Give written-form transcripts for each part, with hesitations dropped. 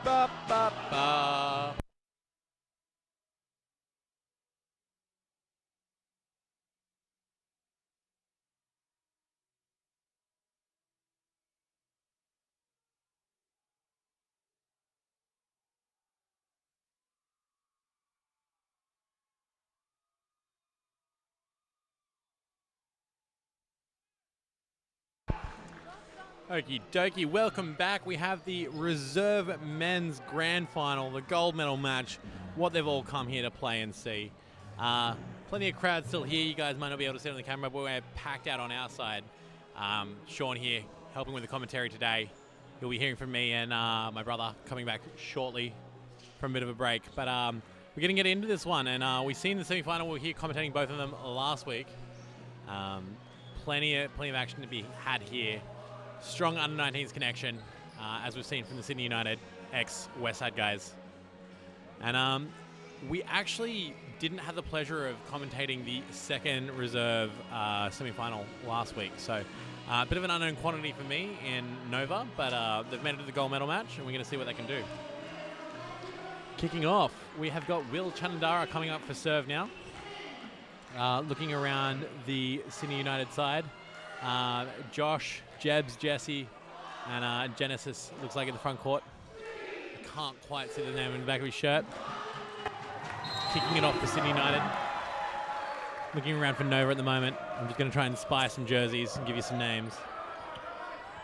Ba, ba, ba. Okie dokie, welcome back. We have the reserve men's grand final, the gold medal match, what they've all come here to play and see. Plenty of crowd still here. You guys might not be able to see it on the camera, but we're packed out on our side. Sean here, helping with the commentary today. You'll be hearing from me and my brother coming back shortly from a bit of a break. But we're going to get into this one, and we've seen the semi-final. We were here commentating both of them last week. Plenty of action to be had here. Strong under-19s connection, as we've seen from the Sydney United ex-Westside guys. And we actually didn't have the pleasure of commentating the second reserve semi-final last week. So a bit of an unknown quantity for me in Nova, but they've made it to the gold medal match, and we're going to see what they can do. Kicking off, we have got Will Chanandara coming up for serve now. Looking around the Sydney United side. Josh, Jebs, Jesse, and Genesis looks like in the front court. I can't quite see the name in the back of his shirt. Kicking it off for Sydney United. Looking around for Nova at the moment. I'm just going to try and spy some jerseys and give you some names.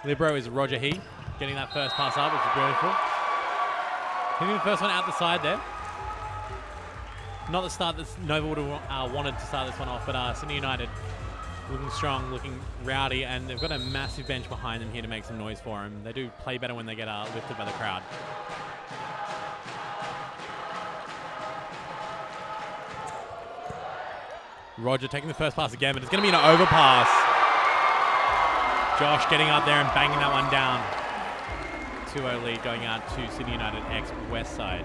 Libero is Roger He, getting that first pass up, which is beautiful. Hitting the first one out the side there. Not the start that Nova would have wanted to start this one off, but Sydney United looking strong, looking rowdy, and they've got a massive bench behind them here to make some noise for them. They do play better when they get lifted by the crowd. Roger taking the first pass again, but it's going to be an overpass. Josh getting up there and banging that one down. 2-0 lead going out to Sydney United ex-Westside.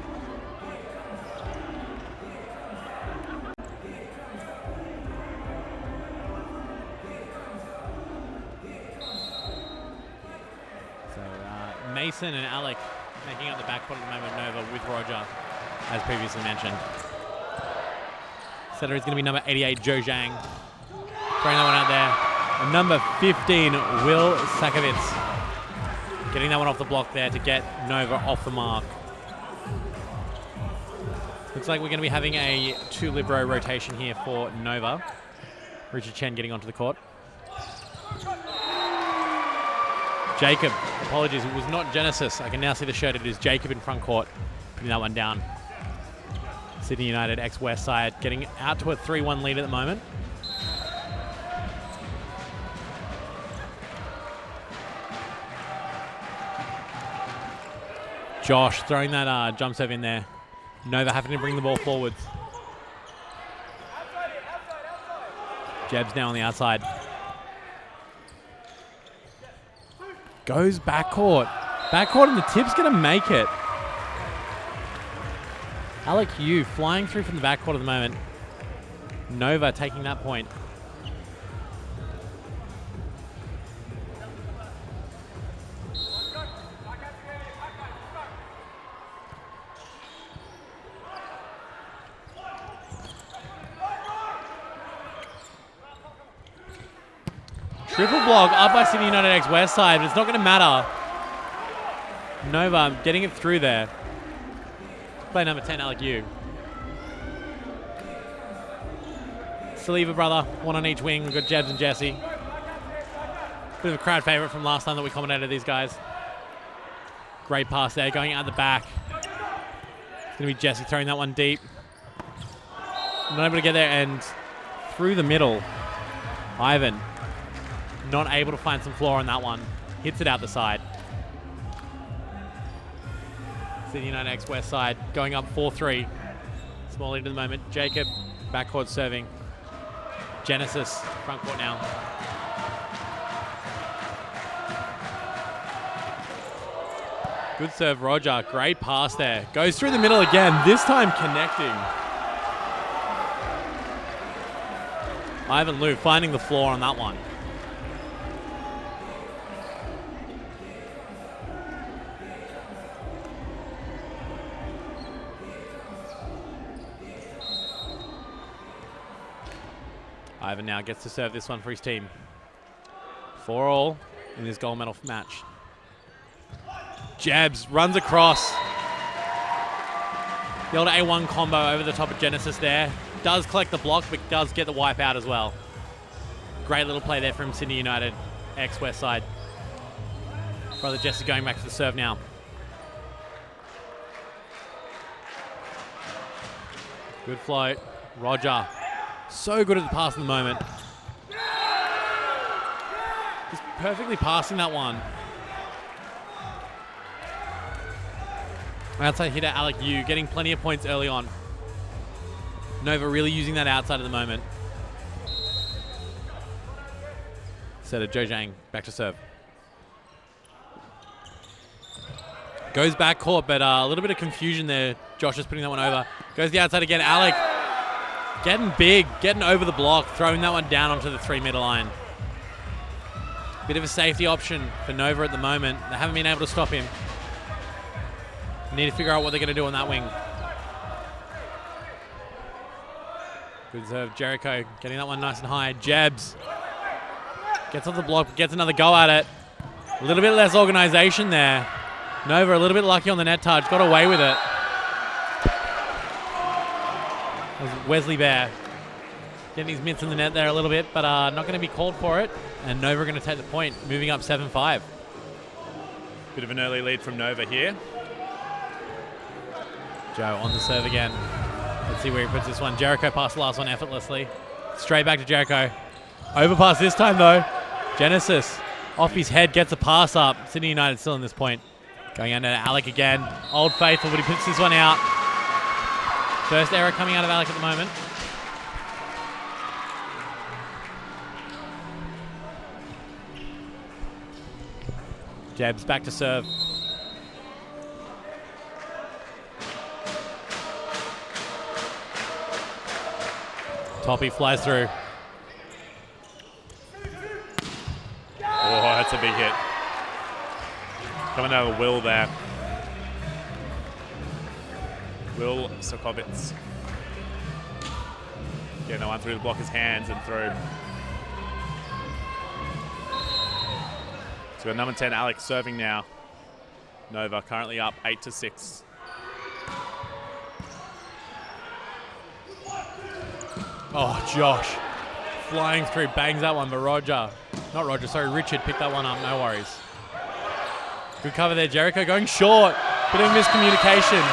Mason and Alec making up the backcourt at the moment, Nova with Roger, as previously mentioned. Setter is going to be number 88, Joe Zhang. Throwing that one out there. And number 15, Will Sakovitz. Getting that one off the block there to get Nova off the mark. Looks like we're going to be having a 2 libero rotation here for Nova. Richard Chen getting onto the court. Jacob, apologies, it was not Genesis. I can now see the shirt. It is Jacob in front court, putting that one down. Sydney United ex-Westside getting out to a 3-1 lead at the moment. Josh throwing that jump serve in there. Nova having to bring the ball forwards. Jeb's now on the outside. Goes backcourt. Backcourt and the tip's going to make it. Alec Yu flying through from the backcourt at the moment. Nova taking that point. Triple block up by Sydney United ex-Westside, but it's not going to matter. Nova getting it through there. Play number 10, Alec Yu. Saliva brother, one on each wing. We've got Jebs and Jesse. Bit of a crowd favourite from last time that we commentated these guys. Great pass there, going out the back. It's going to be Jesse throwing that one deep. Not able to get there, and through the middle, Ivan not able to find some floor on that one. Hits it out the side. Sydney United ex-Westside going up 4-3. Small lead at the moment. Jacob, backcourt serving. Genesis, front court now. Good serve, Roger. Great pass there. Goes through the middle again, this time connecting. Ivan Liu finding the floor on that one. Ivan now gets to serve this one for his team. 4-all in this gold medal match. Jabs, runs across. The old A1 combo over the top of Genesis there. Does collect the block, but does get the wipe out as well. Great little play there from Sydney United, ex-Westside. Brother Jesse going back to the serve now. Good float. Roger. So good at the pass in the moment. Just perfectly passing that one. Outside hitter Alec Yu getting plenty of points early on. Nova really using that outside at the moment. Setter Joe Zhang back to serve. Goes back court, but a little bit of confusion there. Josh is putting that one over. Goes the outside again. Alec getting big, getting over the block, throwing that one down onto the 3-meter line. Bit of a safety option for Nova at the moment. They haven't been able to stop him. Need to figure out what they're going to do on that wing. Good serve. Jericho getting that one nice and high. Jabs. Gets off the block, gets another go at it. A little bit less organization there. Nova a little bit lucky on the net touch. Got away with it. Wesley Bear getting his mitts in the net there a little bit, but not going to be called for it. And Nova are going to take the point, moving up 7-5. Bit of an early lead from Nova here. Joe on the serve again. Let's see where he puts this one. Jericho passed the last one effortlessly. Straight back to Jericho. Overpass this time though. Genesis off his head, gets a pass up. Sydney United still in this point. Going under to Alec again. Old Faithful, but he puts this one out. First error coming out of Alec at the moment. Jabs back to serve. Toppy flies through. Oh, that's a big hit. Coming out of Will there. Will Sokovitz. Getting that one through to block his hands and through. So we've got number 10, Alex, serving now. Nova currently up 8-6. Oh, Josh. Flying through, bangs that one, but Richard picked that one up, no worries. Good cover there, Jericho going short. Bit of miscommunication.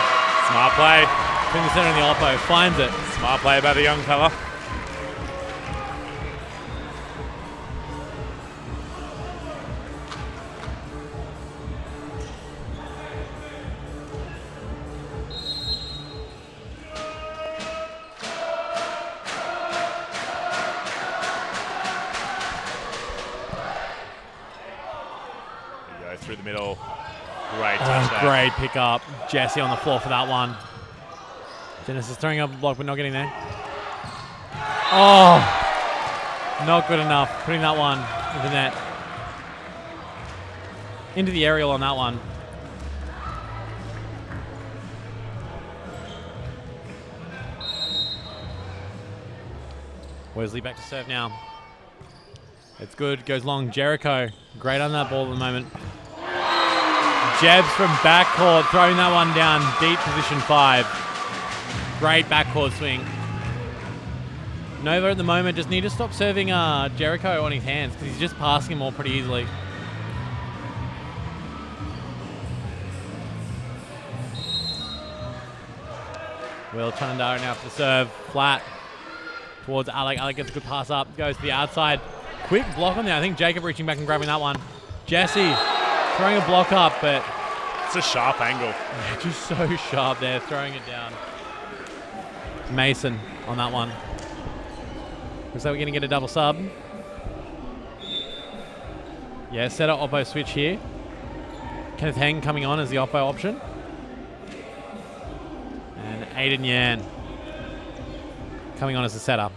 Smart play. Between the center and the oppo, finds it. Smart play by the young fella. Through the middle. Great touch there. Great pick up. Jesse on the floor for that one. Genesis throwing up a block, but not getting there. Oh! Not good enough. Putting that one into net. Into the aerial on that one. Wesley back to serve now. It's good. Goes long. Jericho. Great on that ball at the moment. Jabs from backcourt, throwing that one down deep, position 5. Great backcourt swing. Nova at the moment just need to stop serving Jericho on his hands because he's just passing him all pretty easily. Will Chanandara now for the serve, flat towards Alec. Alec gets a good pass up, goes to the outside. Quick block on there. I think Jacob reaching back and grabbing that one. Jesse throwing a block up, but it's a sharp angle. Yeah, just so sharp there, throwing it down. Mason on that one. Looks like we're going to get a double sub. Yeah, set up oppo switch here. Kenneth Heng coming on as the oppo option. And Aiden Yan coming on as the setup.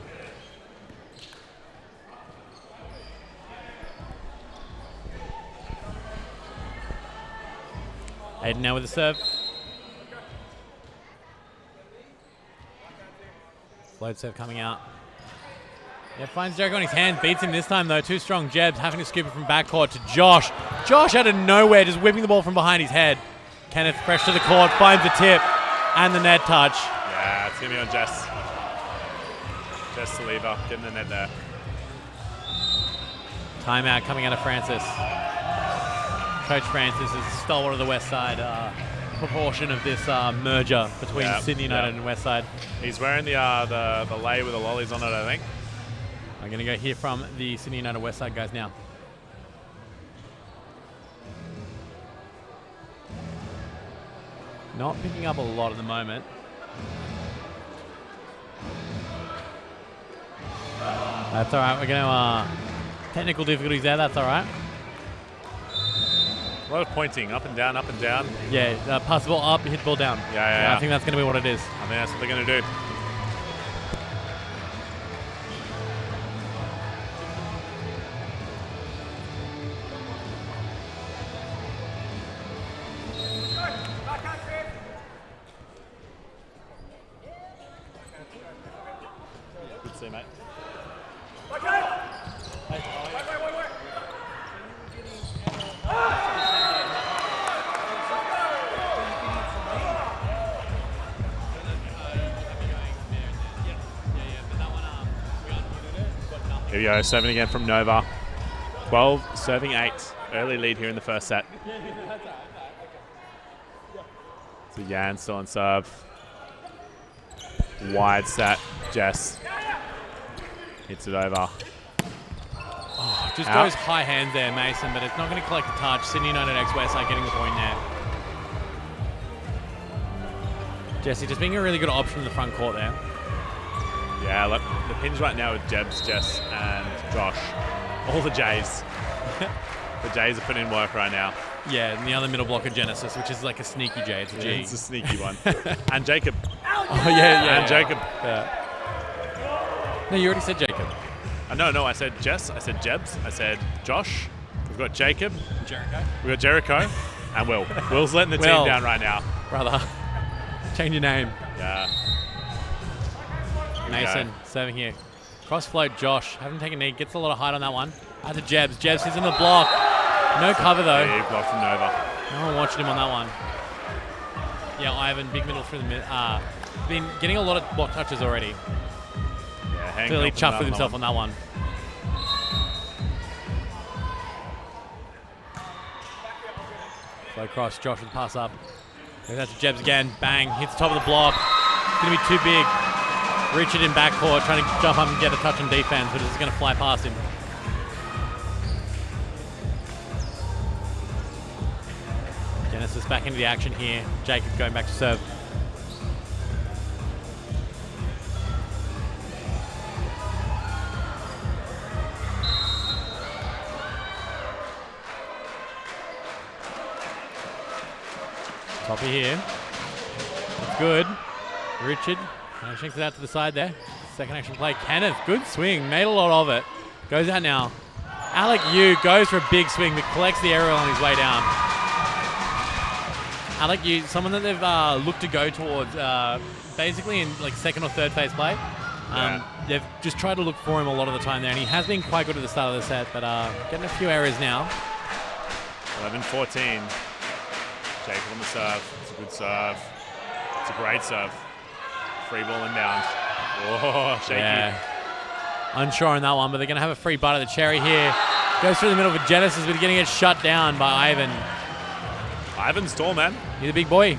Aiden now with the serve. Float serve coming out. Yeah, finds Jericho on his hand, beats him this time though. Two strong jabs, having to scoop it from backcourt to Josh. Josh out of nowhere, just whipping the ball from behind his head. Kenneth fresh to the court, finds the tip and the net touch. Yeah, it's going to be on Jess. Jess Saliva, getting the net there. Timeout coming out of Francis. Coach Francis is a stalwart of the West Side proportion of this merger between Sydney United and West Side. He's wearing the lei with the lollies on it, I think. I'm going to go hear from the Sydney United West Side guys now. Not picking up a lot at the moment. That's all right. We're going to technical difficulties there. That's all right. A lot of pointing, up and down, up and down. Yeah, pass the ball up, hit the ball down. Yeah. I think that's going to be what it is. I think that's what they're going to do. Good to see, mate. Here we go, serving again from Nova. 12, serving 8. Early lead here in the first set. So Jan still on serve. Wide set, Jess. Hits it over. Oh, just goes high hand there, Mason, but it's not going to collect the touch. Sydney United x Westside getting the point there. Jesse just being a really good option in the front court there. Yeah, look, the pins right now with Jebs, Jess, and Josh. All the Jays. The Jays are putting in work right now. Yeah, and the other middle blocker, Genesis, which is like a sneaky J. It's a G. It's a sneaky one. And Jacob. Oh, yeah. And Jacob. Yeah. No, you already said Jacob. No, I said Jess, I said Jebs, I said Josh. We've got Jacob. Jericho. We've got Jericho. And Will. Will's letting the team down right now. Brother, change your name. Yeah. Mason serving here. Cross float Josh. Haven't taken a knee. Gets a lot of height on that one. Out to Jebs. Jebs is in the block. No cover though. Yeah, block from Nova. No one watching him on that one. Yeah, Ivan, big middle through the mid. Been getting a lot of block touches already. Yeah, clearly chuffed with himself on that one. Flow cross. Josh with the pass up. Goes out to Jebs again. Bang. Hits top of the block. It's going to be too big. Richard in backcourt trying to jump up and get a touch on defense, but it's going to fly past him. Genesis back into the action here. Jacob going back to serve. Toppy here. That's good. Richard shanks it out to the side there. Second action play. Kenneth, good swing. Made a lot of it. Goes out now. Alec Yu goes for a big swing but collects the aerial on his way down. Alec Yu, someone that they've looked to go towards basically in like second or third phase play. They've just tried to look for him a lot of the time there, and he has been quite good at the start of the set, but getting a few errors now. 11-14. Jacob on the serve. It's a good serve. It's a great serve. Free ball inbound. Oh, shaky. Yeah. Unsure on that one, but they're going to have a free bite of the cherry here. Goes through the middle of Genesis, but getting it shut down by Ivan. Ivan's tall, man. He's a big boy.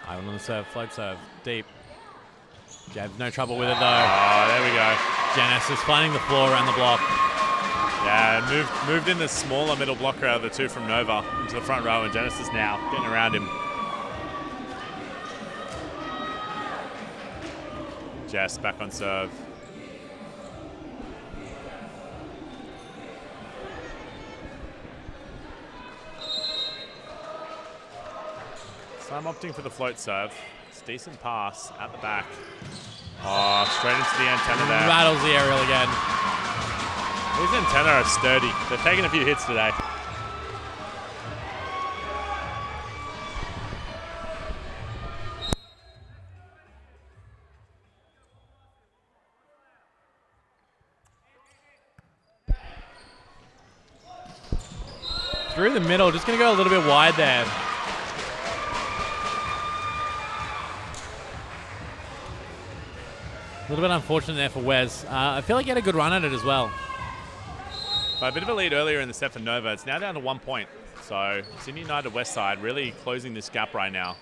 Ivan on the serve, float serve, deep. Jabs, no trouble with it though. Oh, there we go. Genesis finding the floor around the block. Yeah, moved in the smaller middle blocker out of the two from Nova into the front row, and Genesis now getting around him. Jess back on serve. So I'm opting for the float serve. It's a decent pass at the back. Oh, straight into the antenna there. Rattles the aerial again. These antennae are sturdy. They're taking a few hits today. Through the middle, just going to go a little bit wide there. A little bit unfortunate there for Wes. I feel like he had a good run at it as well. By a bit of a lead earlier in the set for Nova. It's now down to 1 point. So Sydney United Westside really closing this gap right now.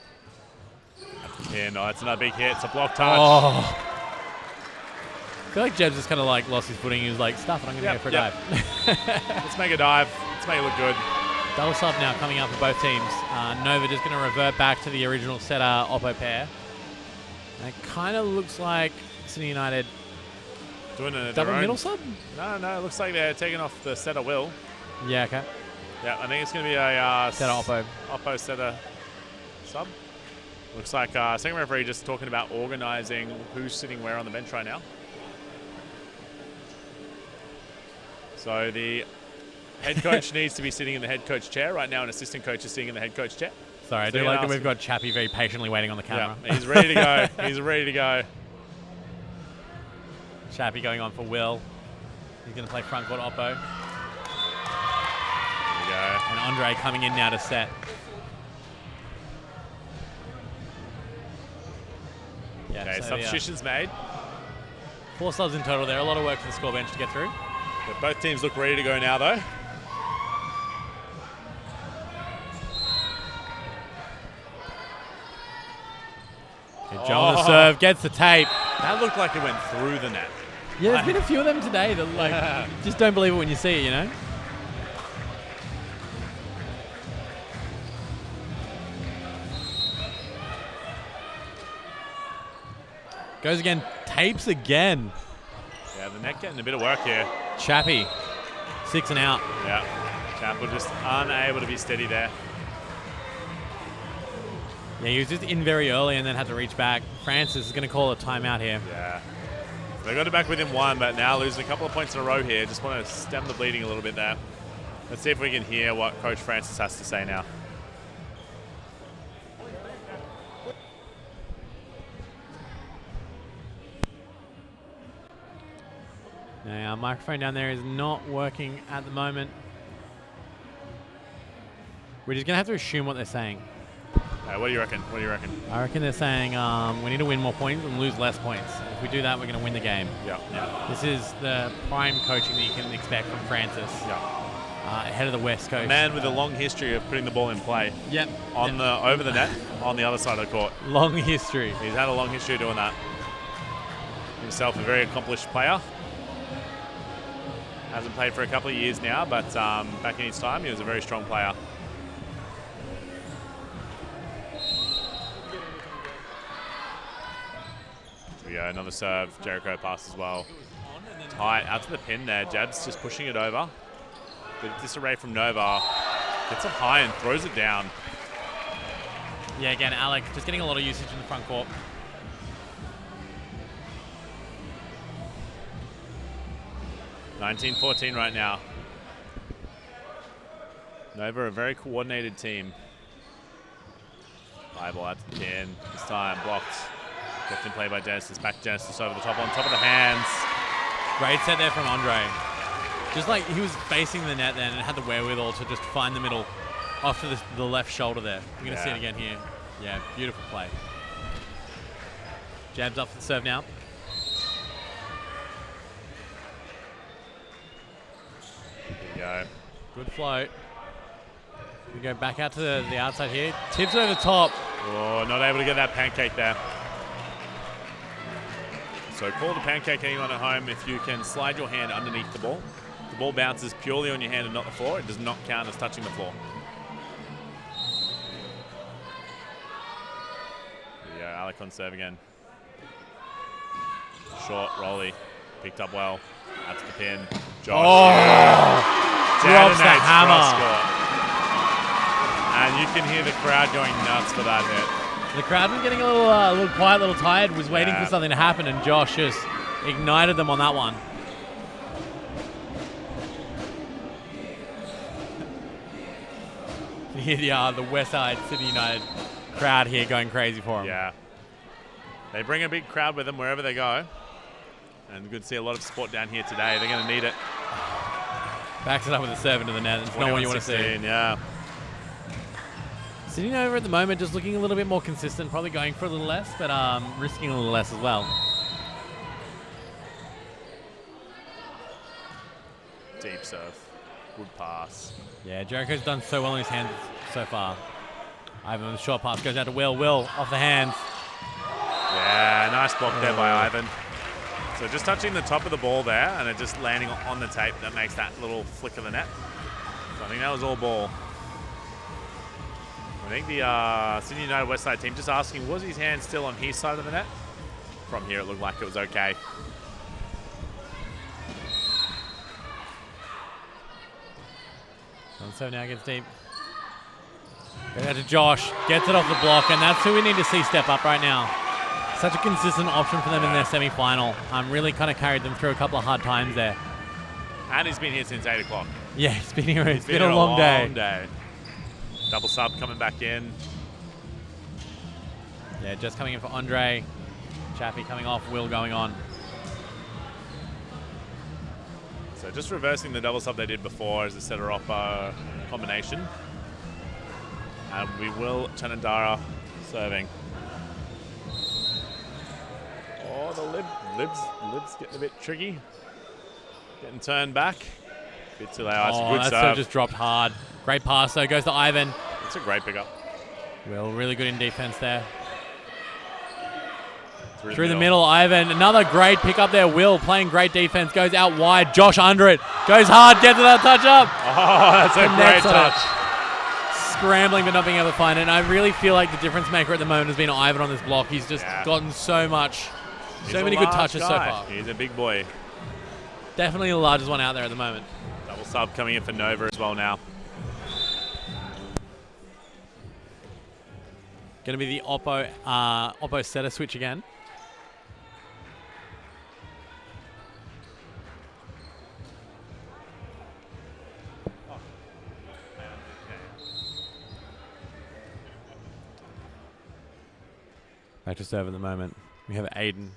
And it's another big hit. It's a block touch. Oh. I feel like Jebs just kind of like lost his footing. He was like, stuff it, I'm going to go for a dive. Let's make a dive. Let's make it look good. Double sub now coming up for both teams. Nova just going to revert back to the original setter Oppo pair. And it kind of looks like Sydney United doing a double middle sub? No, it looks like they're taking off the setter Will. Yeah, okay. Yeah, I think it's going to be a setter Oppo. Oppo setter sub. Looks like second referee just talking about organising who's sitting where on the bench right now. So the head coach needs to be sitting in the head coach chair. Right now an assistant coach is sitting in the head coach chair. Sorry, I do like that we've got Chappie very patiently waiting on the camera. Yeah, he's ready to go. He's ready to go. Chappie going on for Will. He's going to play front court Oppo. There we go. And Andre coming in now to set. Yeah, okay, so substitutions made. 4 subs in total there. A lot of work for the score bench to get through. But both teams look ready to go now, though. Good job on the serve. Gets the tape. That looked like it went through the net. Yeah, there's been a few of them today that like just don't believe it when you see it, you know? Goes again. Tapes again. Yeah, the net getting a bit of work here. Chappie. 6 and out. Yeah. Chappell just unable to be steady there. Yeah, he was just in very early and then had to reach back. Francis is going to call a timeout here. Yeah. They got it back within 1, but now losing a couple of points in a row here. Just want to stem the bleeding a little bit there. Let's see if we can hear what Coach Francis has to say now. Now, our microphone down there is not working at the moment. We're just going to have to assume what they're saying. What do you reckon? What do you reckon? I reckon they're saying we need to win more points and lose less points. If we do that, we're going to win the game. Yeah. This is the prime coaching that you can expect from Francis. Ahead of the West Coast. A man with a long history of putting the ball in play. Yep. Over the net, on the other side of the court. Long history. He's had a long history of doing that. Himself a very accomplished player. Hasn't played for a couple of years now, but back in his time, he was a very strong player. Here we go, another serve. Jericho pass as well. Tight, out to the pin there. Jabs just pushing it over. Bit of disarray from Nova. Gets it high and throws it down. Yeah, again, Alec just getting a lot of usage in the front court. (19-14) right now. Nova, a very coordinated team. High ball out to the pin. This time blocked. Kept in play by Genesis. Back to Genesis over the top, on top of the hands. Great set there from Andre. Just like he was facing the net then and had the wherewithal to just find the middle off to the left shoulder there. You're going to see it again here. Yeah, beautiful play. Jabs up for the serve now. Here we go. Good float. We go back out to the outside here. Tips over the top. Oh, not able to get that pancake there. So call the pancake, anyone at home, if you can slide your hand underneath the ball. The ball bounces purely on your hand and not the floor. It does not count as touching the floor. There we go, Alec on serve again. Short, Rolly, picked up well. That's the pin. Josh. Drops the hammer. And you can hear the crowd going nuts for that hit. The crowd was getting a little quiet, a little tired, was waiting for something to happen, and Josh just ignited them on that one. You can hear the Westside Sydney United crowd here going crazy for them. Yeah. They bring a big crowd with them wherever they go. And good to see a lot of support down here today. They're going to need it. Backs it up with a serve into the net. It's not what you want to see. Yeah. Sitting over at the moment, just looking a little bit more consistent, probably going for a little less, but risking a little less as well. Deep serve. Good pass. Yeah, Jericho's done so well in his hands so far. Ivan with a short pass goes out to Will. Will off the hands. Yeah, nice block there by Ivan. So just touching the top of the ball there and it just landing on the tape that makes that little flick of the net. So I think that was all ball. I think the Sydney United Westside team just asking, was his hand still on his side of the net? From here it looked like it was okay. So now gets deep. Goes out to Josh, gets it off the block, and that's who we need to see step up right now. Such a consistent option for them in their semi-final. Really kind of carried them through a couple of hard times there. And he's been here since 8 o'clock. Yeah, he's been here. It's been a long day. Double sub coming back in. Yeah, just coming in for Andre. Chappie coming off, Will going on. So just reversing the double sub they did before as a setter-oppo combination. And we will Chanandara serving. Oh, the lib's getting a bit tricky. Getting turned back. Bit too late. It's a good that serve. serve just dropped hard. Great pass though, goes to Ivan. It's a great pickup. Will really good in defense there. Through the middle, Ivan. Another great pickup there. Will playing great defense. Goes out wide. Josh under it. Goes hard. Gets another touch up. Oh, that's a great touch. Scrambling but not being able to find it. And I really feel like the difference maker at the moment has been Ivan on this block. He's just gotten so much. So many good touches so far. He's a big boy. Definitely the largest one out there at the moment. Double sub coming in for Nova as well now. Going to be the Oppo setter switch again. Back to serve at the moment. We have Aiden.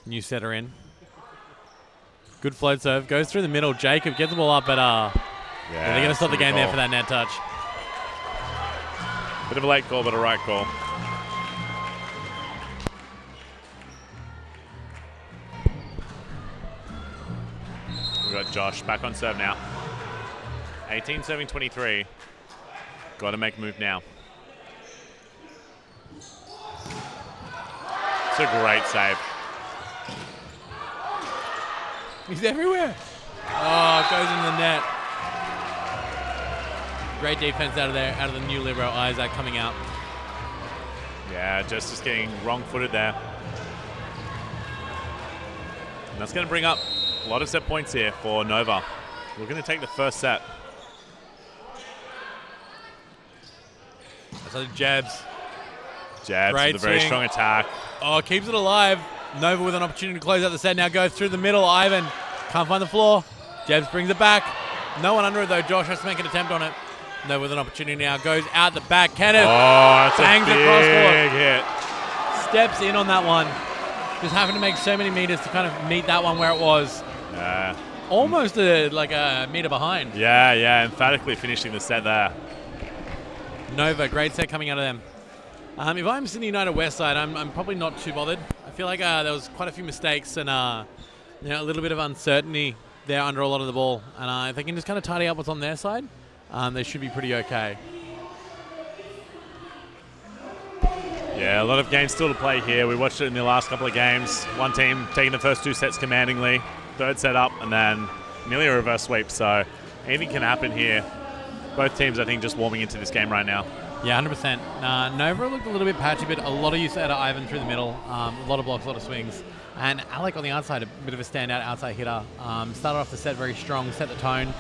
New setter in. Good float serve. Goes through the middle. Jacob gets the ball up, but they're going to stop the game there for that net touch. Bit of a late call, but a right call. We've got Josh back on serve now. 18 serving 23. Got to make a move now. It's a great save. He's everywhere. Oh, it goes in the net. Great defense out of there, out of the new libero, Isaac coming out. Yeah, just getting wrong-footed there. And that's going to bring up a lot of set points here for Nova. We're going to take the first set. That's like jabs. Jabs with a very strong attack. Oh, keeps it alive. Nova with an opportunity to close out the set. Now goes through the middle. Ivan can't find the floor. Jebs brings it back. No one under it though. Josh has to make an attempt on it. Nova with an opportunity now. Goes out the back. Kenneth that's bangs a big across hit. Steps in on that one. Just having to make so many meters to kind of meet that one where it was. Yeah. Almost like a meter behind. Yeah. Emphatically finishing the set there. Nova, great set coming out of them. If I'm Sydney United Westside, I'm probably not too bothered. I feel like there was quite a few mistakes and a little bit of uncertainty there under a lot of the ball. And if they can just kind of tidy up what's on their side, they should be pretty okay. Yeah, a lot of games still to play here. We watched it in the last couple of games. One team taking the first two sets commandingly, third set up, and then nearly a reverse sweep. So anything can happen here. Both teams, I think, just warming into this game right now. Yeah, 100%. Nova looked a little bit patchy, but a lot of use out of Ivan through the middle. A lot of blocks, a lot of swings. And Alec on the outside, a bit of a standout outside hitter. Started off the set very strong, set the tone.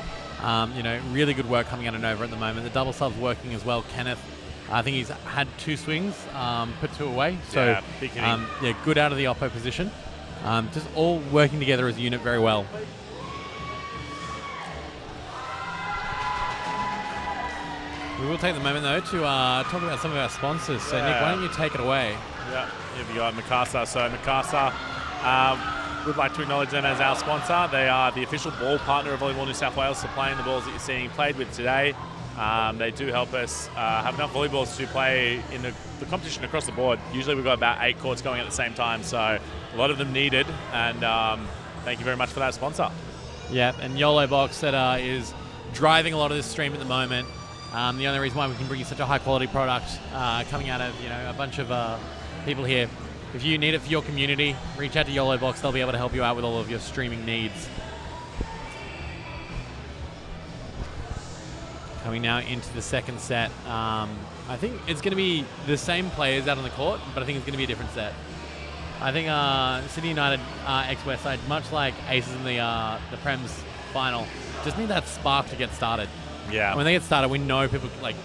Really good work coming out of Nova at the moment. The double subs working as well. Kenneth, I think he's had two swings, put two away. So, good out of the oppo position. Just all working together as a unit very well. We will take the moment, though, to talk about some of our sponsors. So, Nick, why don't you take it away? Yeah, here we go, Mikasa. So, Mikasa, we'd like to acknowledge them as our sponsor. They are the official ball partner of Volleyball New South Wales, supplying the balls that you're seeing played with today. They do help us have enough volleyballs to play in the competition across the board. Usually we've got about 8 courts going at the same time, so a lot of them needed, and thank you very much for that sponsor. Yeah, and YOLO Box that is driving a lot of this stream at the moment. The only reason why we can bring you such a high quality product coming out of a bunch of people here. If you need it for your community, reach out to YOLO Box. They'll be able to help you out with all of your streaming needs. Coming now into the second set. I think it's going to be the same players out on the court, but I think it's going to be a different set. I think Sydney United x Westside, much like Aces in the Prems final, just need that spark to get started. Yeah. When they get started, we know people like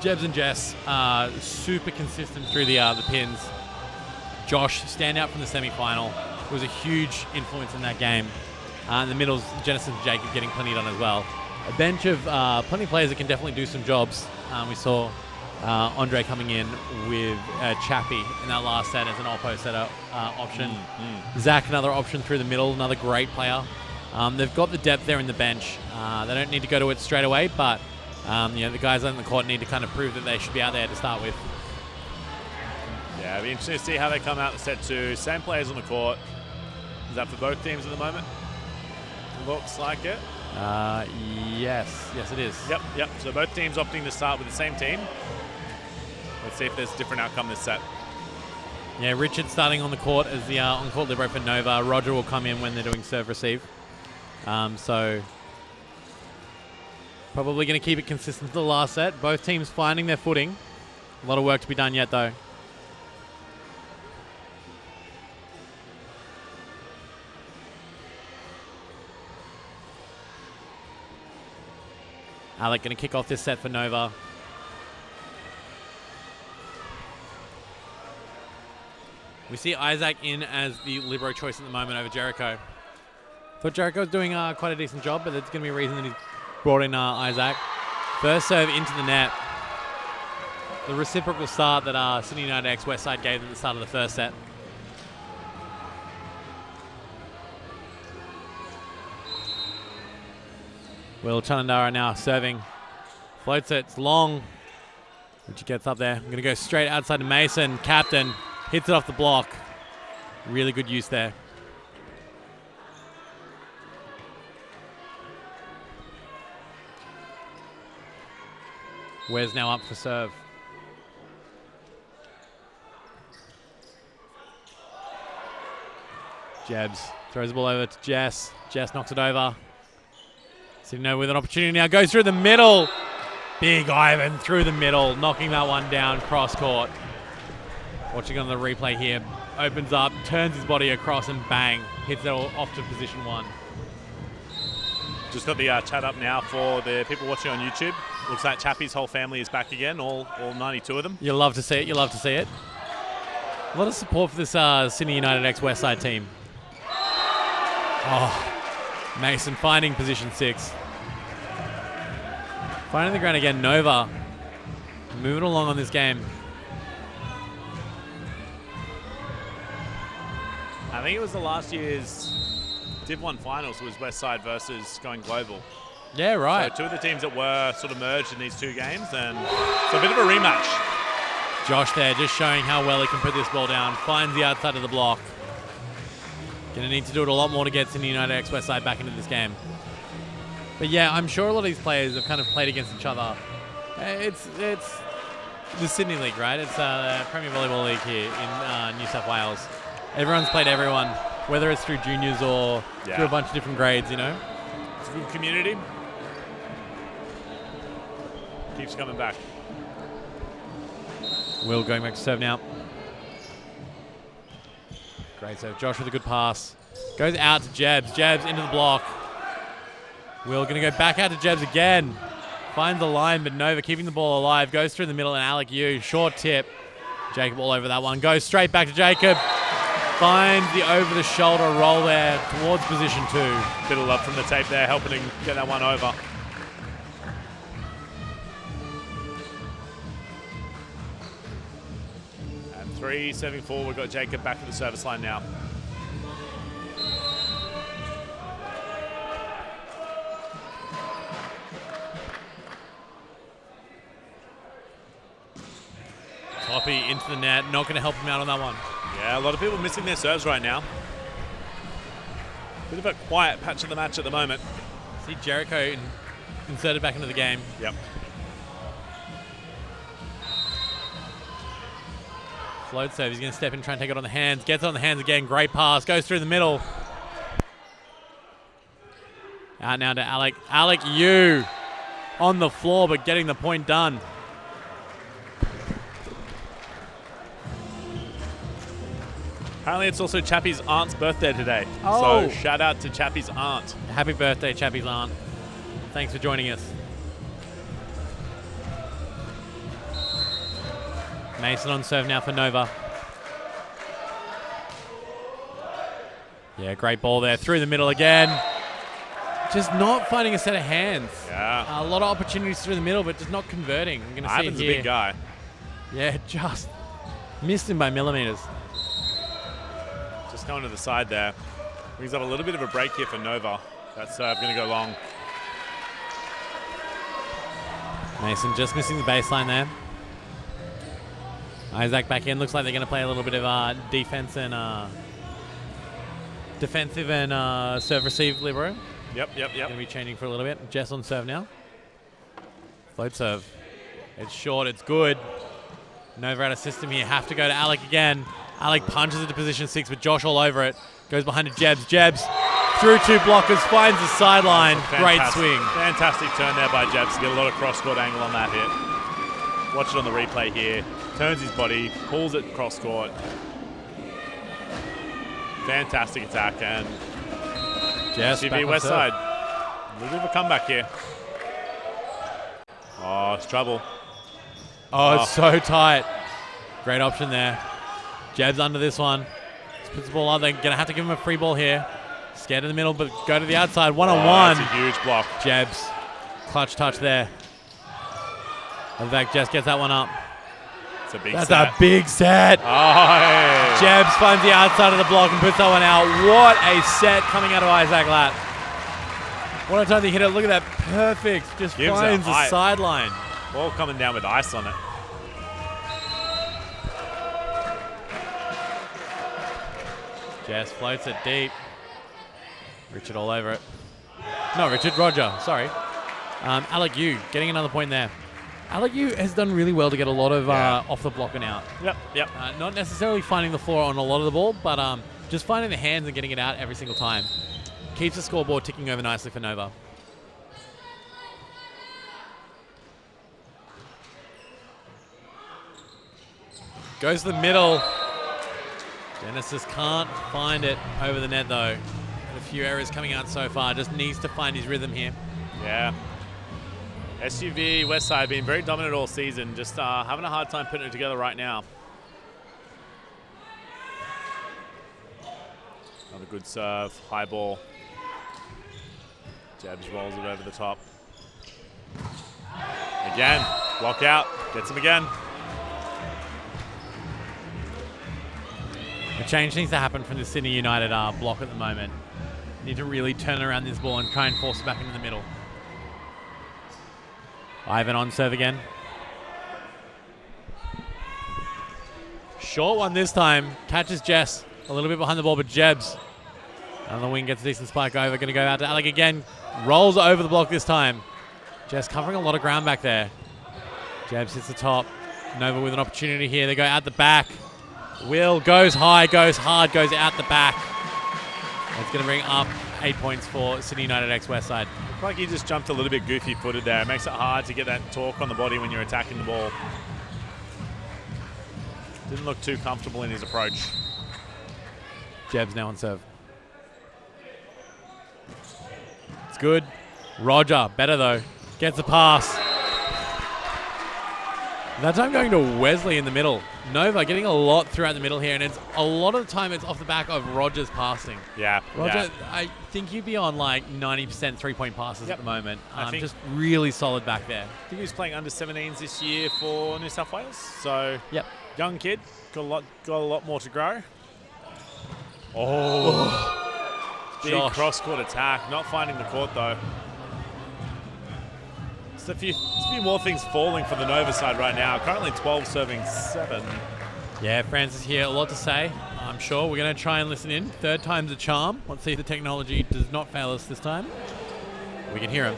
Jebs and Jess are super consistent through the pins. Josh, stand out from the semi-final, was a huge influence in that game. In the middles, Genesis and Jacob getting plenty done as well. A bench of plenty of players that can definitely do some jobs. We saw Andre coming in with Chappie in that last set as an all-post set option. Zach, another option through the middle, another great player. They've got the depth there in the bench. They don't need to go to it straight away, but the guys on the court need to kind of prove that they should be out there to start with. Yeah, it'll be interesting to see how they come out in set 2. Same players on the court. Is that for both teams at the moment? Looks like it. Yes, it is. Yep. So both teams opting to start with the same team. Let's see if there's a different outcome this set. Yeah, Richard starting on the court as the on-court libero for Nova. Roger will come in when they're doing serve-receive. So probably going to keep it consistent to the last set. Both teams finding their footing. A lot of work to be done yet, though. Alec going to kick off this set for Nova. We see Isaac in as the libero choice at the moment over Jericho. Thought Jericho was doing quite a decent job, but there's going to be a reason that he's brought in Isaac. First serve into the net. The reciprocal start that Sydney United x Westside gave at the start of the first set. Will Chalandara now serving. Floats it. It's long. Richie gets up there. I'm going to go straight outside to Mason. Captain hits it off the block. Really good use there. Wes now up for serve. Jebs throws the ball over to Jess. Jess knocks it over. Sydney with an opportunity now. Goes through the middle. Big Ivan through the middle. Knocking that one down cross court. Watching on the replay here. Opens up, turns his body across and bang. Hits it off to position 1. Just got the chat up now for the people watching on YouTube. Looks like Chappie's whole family is back again, all 92 of them. You love to see it. You love to see it. A lot of support for this Sydney United x Westside team. Oh, Mason finding position 6. Finding the ground again. Nova moving along on this game. I think it was the last year's Div 1 finals was Westside versus going global. Yeah, right. So 2 of the teams that were sort of merged in these 2 games, and it's a bit of a rematch. Josh there just showing how well he can put this ball down. Finds the outside of the block. Going to need to do it a lot more to get Sydney United x Westside back into this game. But yeah, I'm sure a lot of these players have kind of played against each other. It's the Sydney League, right? It's the Premier Volleyball League here in New South Wales. Everyone's played everyone, whether it's through juniors or through a bunch of different grades, you know? It's a good community. Keeps coming back. Will going back to serve now. Great serve. Josh with a good pass. Goes out to Jebs. Jebs into the block. Will going to go back out to Jebs again. Finds the line, but Nova keeping the ball alive. Goes through the middle, and Alec Yu, short tip. Jacob all over that one. Goes straight back to Jacob. Finds the over-the-shoulder roll there towards position 2. Bit of love from the tape there, helping him get that one over. 3, serving 4. We've got Jacob back at the service line now. Toppy into the net, not going to help him out on that one. Yeah, a lot of people missing their serves right now. Bit of a quiet patch of the match at the moment. See Jericho inserted back into the game. Yep. Float serve, he's going to step in and try and take it on the hands. Gets it on the hands again, great pass, goes through the middle. Out now to Alec. Alec Yu on the floor, but getting the point done. Apparently it's also Chappie's aunt's birthday today. Oh. So shout out to Chappie's aunt. Happy birthday, Chappie's aunt. Thanks for joining us. Mason on serve now for Nova. Yeah, great ball there. Through the middle again. Just not finding a set of hands. Yeah. A lot of opportunities through the middle, but just not converting. I'm going to see it Ivan's a here. big guy. Yeah, just missed him by millimeters. Just going to the side there. Brings up a little bit of a break here for Nova. That serve going to go long. Mason just missing the baseline there. Isaac back in. Looks like they're going to play a little bit of defense and defensive and serve receive libero. Yep. Going to be changing for a little bit. Jess on serve now. Float serve. It's short. It's good. Nova out of system here. Have to go to Alec again. Alec punches into position 6 with Josh all over it. Goes behind to Jebs. Jebs through 2 blockers. Finds the sideline. Great swing. Fantastic turn there by Jebs to get a lot of cross-court angle on that hit. Watch it on the replay here. Turns his body. Pulls it cross-court. Fantastic attack. And Jess CV Westside. A little bit of a comeback here. Oh, it's trouble. Oh, it's so tight. Great option there. Jebs under this one. Just puts the ball out. They're going to have to give him a free ball here. Scared in the middle, but go to the outside. One-on-one. That's a huge block. Jebs. Clutch touch there. In fact, Jess gets that one up. It's a big That's set. a big set. Oh, Jebs finds the outside of the block and puts that one out. What a set coming out of Isaac Latt. What a time he hit it. Look at that. Perfect. Just Gives finds it the sideline. Ball coming down with ice on it. Jess floats it deep. Richard all over it. No, Richard. Roger. Sorry. Alec Yu getting another point there. Alec Yu has done really well to get a lot of off the block and out. Yep. Not necessarily finding the floor on a lot of the ball, but just finding the hands and getting it out every single time. Keeps the scoreboard ticking over nicely for Nova. Goes to the middle. Genesis can't find it over the net though. A few errors coming out so far. Just needs to find his rhythm here. Yeah. SUV Westside being very dominant all season. Just having a hard time putting it together right now. Another good serve. High ball. Jabs rolls it over the top. Again. Block out. Gets him again. A change needs to happen from the Sydney United block at the moment. Need to really turn around this ball and try and force it back into the middle. Ivan on serve again. Short one this time. Catches Jess. A little bit behind the ball, but Jebs on the wing gets a decent spike over. Going to go out to Alec again. Rolls over the block this time. Jess covering a lot of ground back there. Jebs hits the top. Nova with an opportunity here. They go out the back. Will goes high, goes hard, goes out the back. That's going to bring up 8 points for Sydney United X Westside. Looks like he just jumped a little bit goofy footed there. It makes it hard to get that torque on the body when you're attacking the ball. Didn't look too comfortable in his approach. Jebs now on serve. It's good. Roger, better though. Gets a pass. That time going to Wesley in the middle. Nova getting a lot throughout the middle here, and it's a lot of the time it's off the back of Roger's passing. Yeah. Roger, I think you'd be on like 90% three-point passes at the moment. I think just really solid back there. I think he was playing under 17s this year for New South Wales. So yep. Young kid, got a lot more to grow. Oh, big cross-court attack. Not finding the court though. Just a few more things falling for the Nova side right now. Currently 12 serving 7. Yeah, Francis here, a lot to say. I'm sure we're going to try and listen in. Third time's a charm. Let's see if the technology does not fail us this time. We can hear him.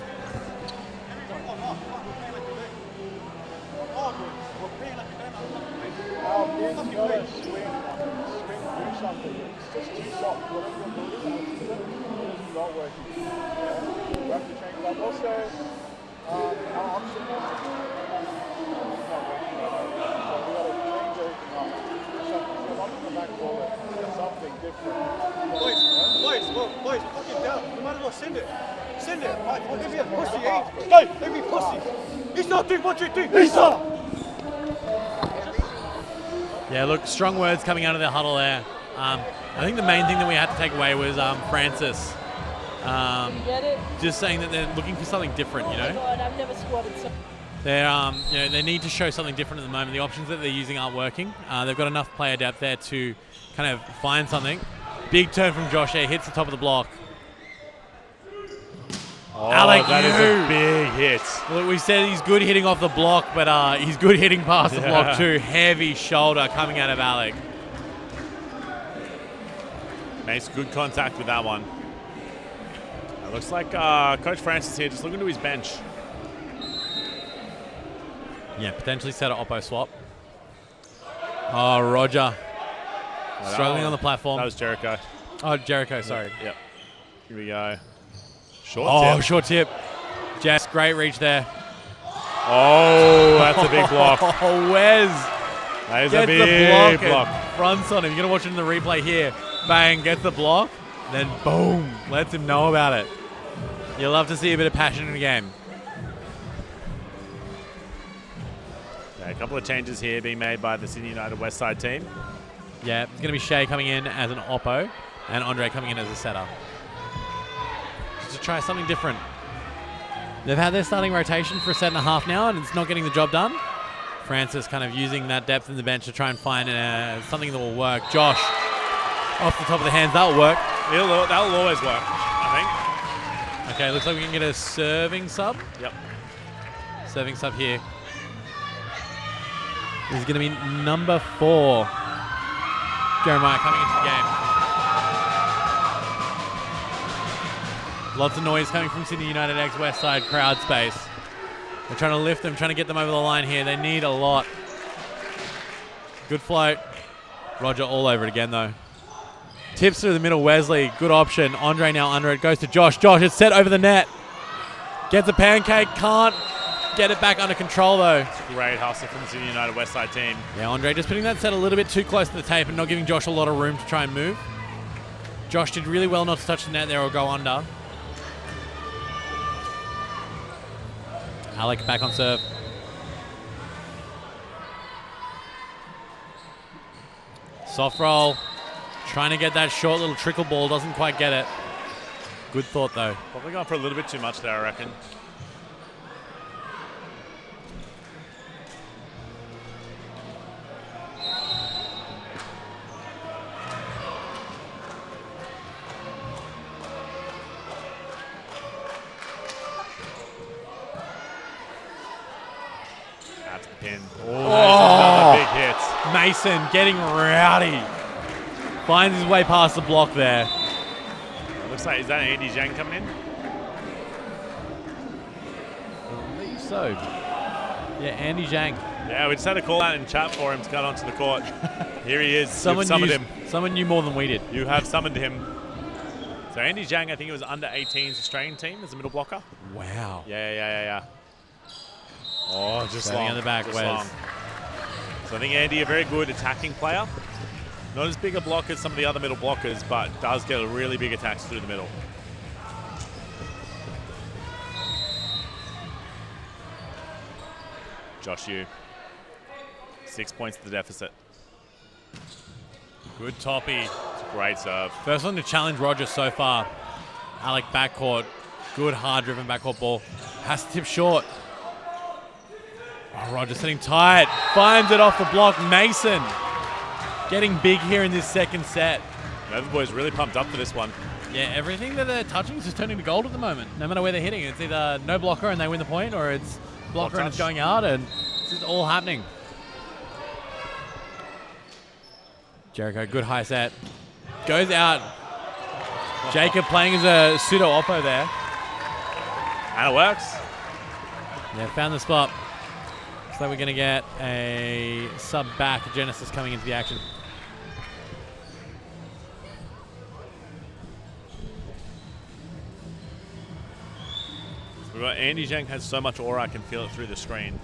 Boys, fucking down. You might as well send it. Send it. Right, well, give me a pussy, eh? Go, give me pussy. He's not doing what you do. He's not. Yeah, look, strong words coming out of the huddle there. I think the main thing that we had to take away was Francis. Just saying that they're looking for something different, you know? Oh my God, I've never squatted so. They're, they need to show something different at the moment. The options that they're using aren't working. They've got enough player depth there to kind of find something. Big turn from Josh there, hits the top of the block. Oh, Alec, that is a big hit. Look, we said he's good hitting off the block, but he's good hitting past the block too. Heavy shoulder coming out of Alec. Makes good contact with that one. It looks like Coach Francis here just looking to his bench. Yeah, potentially set an oppo swap. Oh, Roger. Struggling on the platform. That was Jericho. Oh, Jericho, sorry. Yep. Here we go. Short tip. Short tip. Jess, great reach there. Oh, that's a big block. Oh, Wes. That is Gets a big the block. Fronts on him. You're going to watch it in the replay here. Bang, gets the block. Then boom, lets him know about it. You'll love to see a bit of passion in the game. Yeah, a couple of changes here being made by the Sydney United Westside team. Yeah, it's going to be Shea coming in as an oppo and Andre coming in as a setter. Just to try something different. They've had their starting rotation for a set and a half now, and it's not getting the job done. Francis kind of using that depth in the bench to try and find something that will work. Josh, off the top of the hands, that'll work. That'll always work, I think. Okay, looks like we can get a serving sub. Yep. Serving sub here. This is going to be number 4. Jeremiah coming into the game. Lots of noise coming from Sydney United X Westside crowd space. They're trying to lift them, trying to get them over the line here. They need a lot. Good float. Roger all over it again, though. Tips through the middle, Wesley. Good option. Andre now under it. Goes to Josh. Josh, it's set over the net. Gets a pancake. Can't get it back under control, though. Great hustle from the Sydney United Westside team. Yeah, Andre just putting that set a little bit too close to the tape and not giving Josh a lot of room to try and move. Josh did really well not to touch the net there or go under. Alec back on serve. Soft roll. Trying to get that short little trickle ball. Doesn't quite get it. Good thought, though. Probably gone for a little bit too much there, I reckon. That's the pin. Oh, big hit. Mason getting rowdy. Finds his way past the block there. Looks like, is that Andy Zhang coming in? I believe so. Yeah, Andy Zhang. Yeah, we just had a call out in chat for him to cut onto the court. Here he is. Someone knew more than we did. You have summoned him. So Andy Zhang, I think it was under 18's Australian team as a middle blocker. Wow. Yeah. Oh, just Standing long. on the back, just Wes. long. So I think Andy, a very good attacking player. Not as big a block as some of the other middle blockers, but does get a really big attacks through the middle. Josh Yu. 6 points to the deficit. Good toppy. It's a great serve. First one to challenge Roger so far. Alec backcourt. Good hard-driven backcourt ball. Has to tip short. Oh, Roger sitting tight. Finds it off the block. Mason getting big here in this second set. Nova Boys really pumped up for this one. Yeah, everything that they're touching is just turning to gold at the moment. No matter where they're hitting. It's either no blocker and they win the point, or it's blocker and it's going out, and it's just all happening. Jericho, good high set. Goes out. Jacob playing as a pseudo-oppo there. And it works. Yeah, found the spot. So we're going to get a sub back. Genesis coming into the action. We've got Andy Zhang has so much aura, I can feel it through the screen.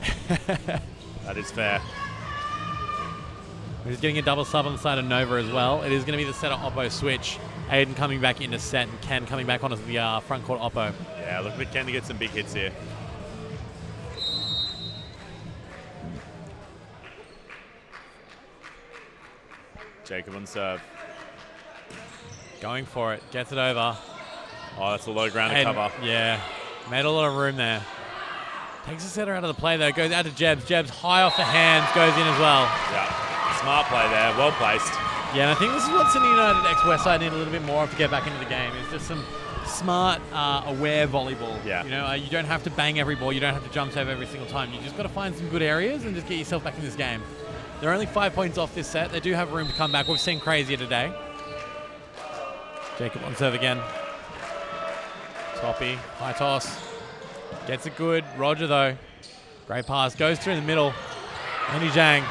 That is fair. He's getting a double sub on the side of Nova as well. It is going to be the set of oppo switch. Aiden coming back into set and Ken coming back on as the front court oppo. Yeah, look at Ken to get some big hits here. Jacob on serve. Going for it. Gets it over. Oh, that's a low ground to cover. Yeah. Made a lot of room there. Takes the setter out of the play though. Goes out to Jebs. Jebs high off the hands. Goes in as well. Yeah. Smart play there. Well placed. Yeah, and I think this is what Sydney United x Westside need a little bit more of to get back into the game. It's just some smart, aware volleyball. Yeah. You know, you don't have to bang every ball. You don't have to jump save every single time. You just got to find some good areas and just get yourself back in this game. They're only 5 points off this set. They do have room to come back. We've seen crazier today. Jacob on serve again. Toppy, high toss. Gets it good. Roger though. Great pass. Goes through the middle. Andy Zhang.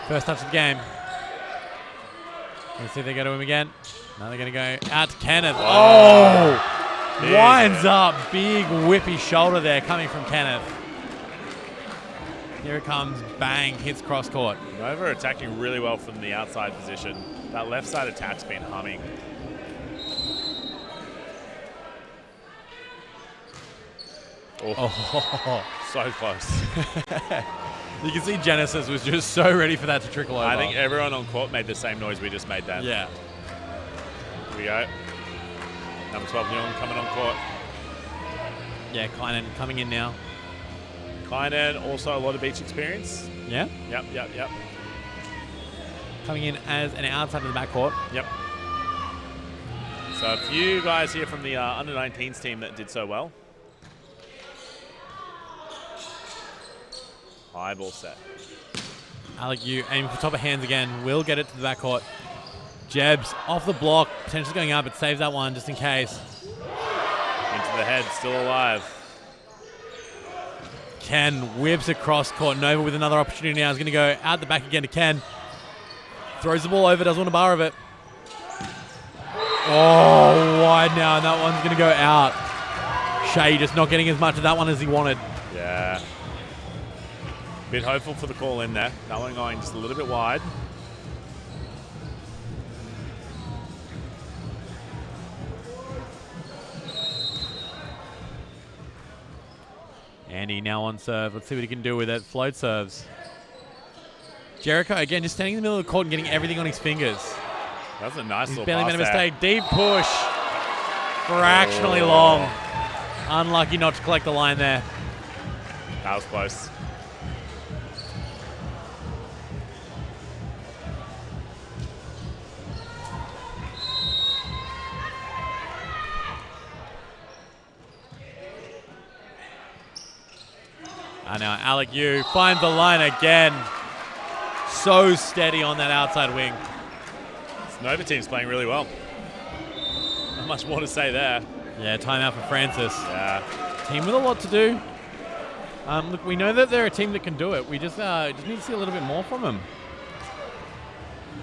First touch of the game. Let's see if they go to him again. Now they're going to go out to Kenneth. Oh! Winds up. Big whippy shoulder there coming from Kenneth. Here it comes. Bang. Hits cross court. Nova attacking really well from the outside position. That left side attack's been humming. Oh. So close. You can see Genesis was just so ready for that to trickle over. I think everyone on court made the same noise we just made then. Yeah. Here we go. Number 12, Newland coming on court. Yeah, Kleinen coming in now. Kleinen, also a lot of beach experience. Yeah? Yep. Coming in as an outside of the backcourt. Yep. So a few guys here from the under-19s team that did so well. High ball set. Alec Yu aiming for top of hands again. Will get it to the backcourt. Jebs off the block. Potentially going out, but saves that one just in case. Into the head, still alive. Ken whips across court. Nova with another opportunity now. Is going to go out the back again to Ken. Throws the ball over, doesn't want a bar of it. Oh, wide now, and that one's going to go out. Shea just not getting as much of that one as he wanted. Yeah. Bit hopeful for the call in there. That one going just a little bit wide. Andy now on serve. Let's see what he can do with it. Float serves. Jericho, again, just standing in the middle of the court and getting everything on his fingers. That's a nice little barely pass made a there. mistake. Deep push. Fractionally long. Unlucky not to collect the line there. That was close. And now Alec Yu finds the line again. So steady on that outside wing. This Nova team's playing really well. Not much more to say there. Yeah, timeout for Francis. Yeah. Team with a lot to do. Look, we know that they're a team that can do it. We just need to see a little bit more from them.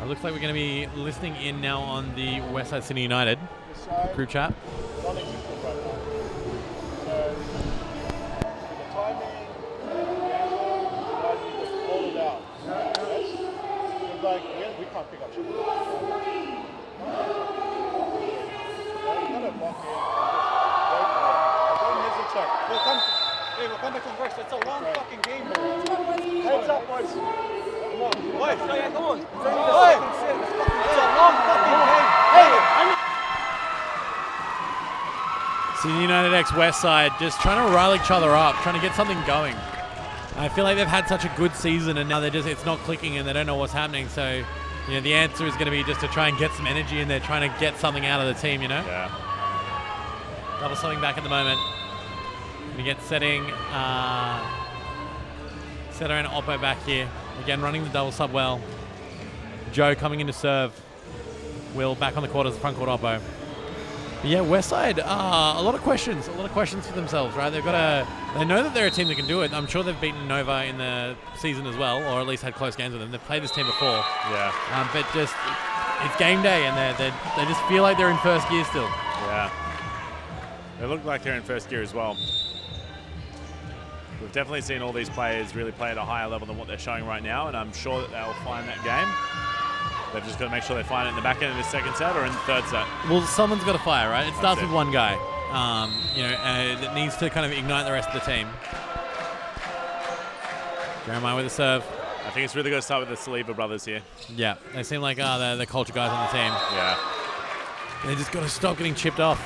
It looks like we're going to be listening in now on the Westside Sydney United group chat. We can't pick up shit. We'll come back and rest. It's a long fucking game, bro. Heads up, boys. Come on. Boys, come on. It's a long fucking game. Hey, Sydney United x Westside just trying to rile each other up, trying to get something going. I feel like they've had such a good season, and now it's not clicking, and they don't know what's happening. So, the answer is going to be just to try and get some energy, and they're trying to get something out of the team. Yeah. Double subbing back at the moment. Going to get setting. Setter and Oppo back here. Again, running the double sub well. Joe coming in to serve. Will back on the court as the front court Oppo. But yeah, Westside, a lot of questions for themselves, right? They know that they're a team that can do it. I'm sure they've beaten Nova in the season as well, or at least had close games with them. They've played this team before. Yeah. But just, it's game day, and they just feel like they're in first gear still. Yeah. They look like they're in first gear as well. We've definitely seen all these players really play at a higher level than what they're showing right now, and I'm sure that they'll find that game. They've just got to make sure they find it in the back end of the second set or in the third set. Well, someone's got to fire, right? It starts with one guy, that needs to kind of ignite the rest of the team. Jeremiah with a serve. I think it's really going to start with the Saliba brothers here. Yeah, they seem like the culture guys on the team. Yeah. They just got to stop getting chipped off.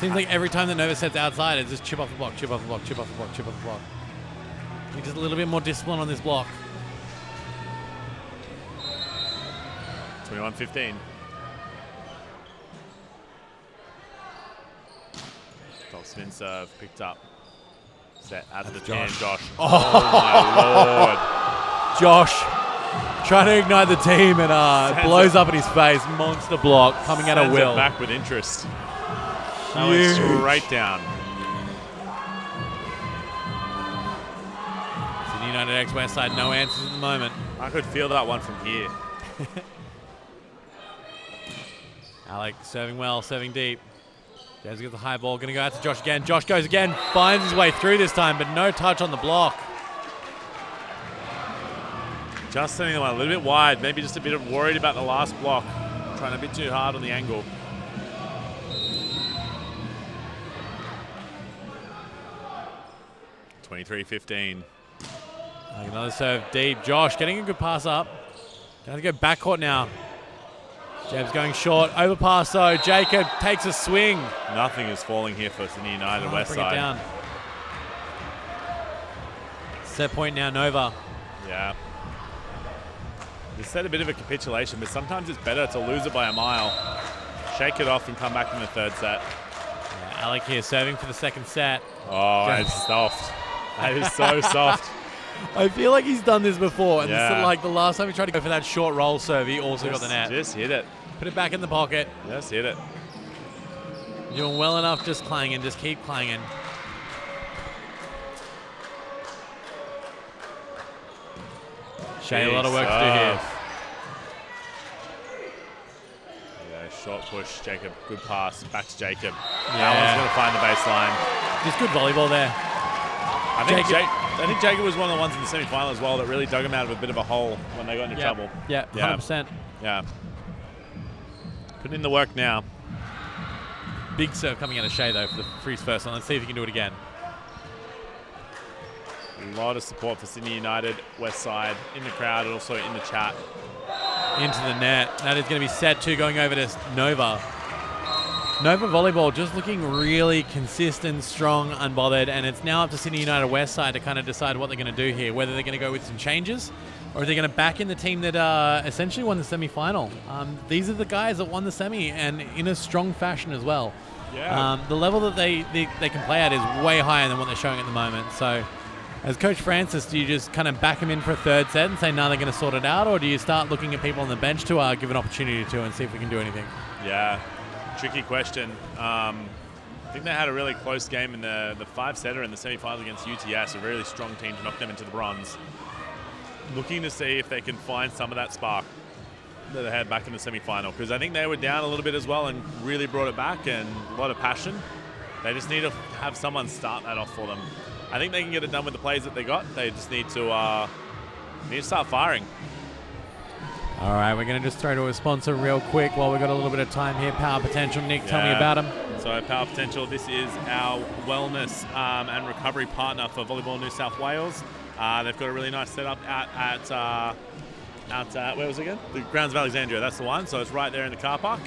Seems like every time that Nova sets outside, it's just chip off the block, chip off the block, chip off the block, chip off the block. Just a little bit more discipline on this block. 21-15. Top spin serve, picked up. Set out of the jam, Josh. Oh my lord. Josh trying to ignite the team and blows up in his face. Monster block coming out of Will. Back with interest. That went straight down. Sydney United X Westside, no answers at the moment. I could feel that one from here. Alec serving well, serving deep. James gets the high ball, going to go out to Josh again. Josh goes again, finds his way through this time, but no touch on the block. Just sending the one a little bit wide, maybe just a bit worried about the last block. Trying a bit too hard on the angle. (23-15). Another serve deep. Josh getting a good pass up. Going to go backcourt now. Jeb's going short. Overpass though. Jacob takes a swing. Nothing is falling here for Sydney United Westside. Bring it down. Set point now, Nova. Yeah. They set a bit of a capitulation, but sometimes it's better to lose it by a mile. Shake it off and come back in the third set. Yeah, Alec here serving for the second set. Oh, it's soft. That is so soft. I feel like he's done this before. And yeah. This is like the last time he tried to go for that short roll serve, he also got the net. Just hit it. Put it back in the pocket. Just hit it. You're doing well enough just clanging. Just keep clanging. Shay, a lot of work to do here. Yeah, short push. Jacob, good pass. Back to Jacob. Yeah. That one's going to find the baseline. Just good volleyball there. I think Jacob was one of the ones in the semi-final as well that really dug him out of a bit of a hole when they got into trouble. Yeah, 100%. Yeah. Putting in the work now. Big serve coming out of Shay, though, for his first one. Let's see if he can do it again. A lot of support for Sydney United Westside in the crowd and also in the chat. Into the net. That is going to be set 2 going over to Nova. Nova Volleyball just looking really consistent, strong, unbothered, and it's now up to Sydney United Westside to kind of decide what they're going to do here, whether they're going to go with some changes or they're going to back in the team that essentially won the semi-final. These are the guys that won the semi, and in a strong fashion as well. Yeah. The level that they can play at is way higher than what they're showing at the moment. So, as Coach Francis, do you just kind of back them in for a third set and say, no, they're going to sort it out, or do you start looking at people on the bench to give an opportunity to and see if we can do anything? Yeah. Tricky question. I think they had a really close game in the 5-setter in the semi-finals against UTS, a really strong team to knock them into the bronze. Looking to see if they can find some of that spark that they had back in the semi-final, because I think they were down a little bit as well and really brought it back, and a lot of passion. They just need to have someone start that off for them. I think they can get it done with the plays that they got. They just need to start firing. All right, we're going to just throw to a sponsor real quick while we've got a little bit of time here. Power Potential. Nick, tell me about them. So Power Potential, this is our wellness and recovery partner for Volleyball New South Wales. They've got a really nice setup out at where was it again? The Grounds of Alexandria, that's the one. So it's right there in the car park.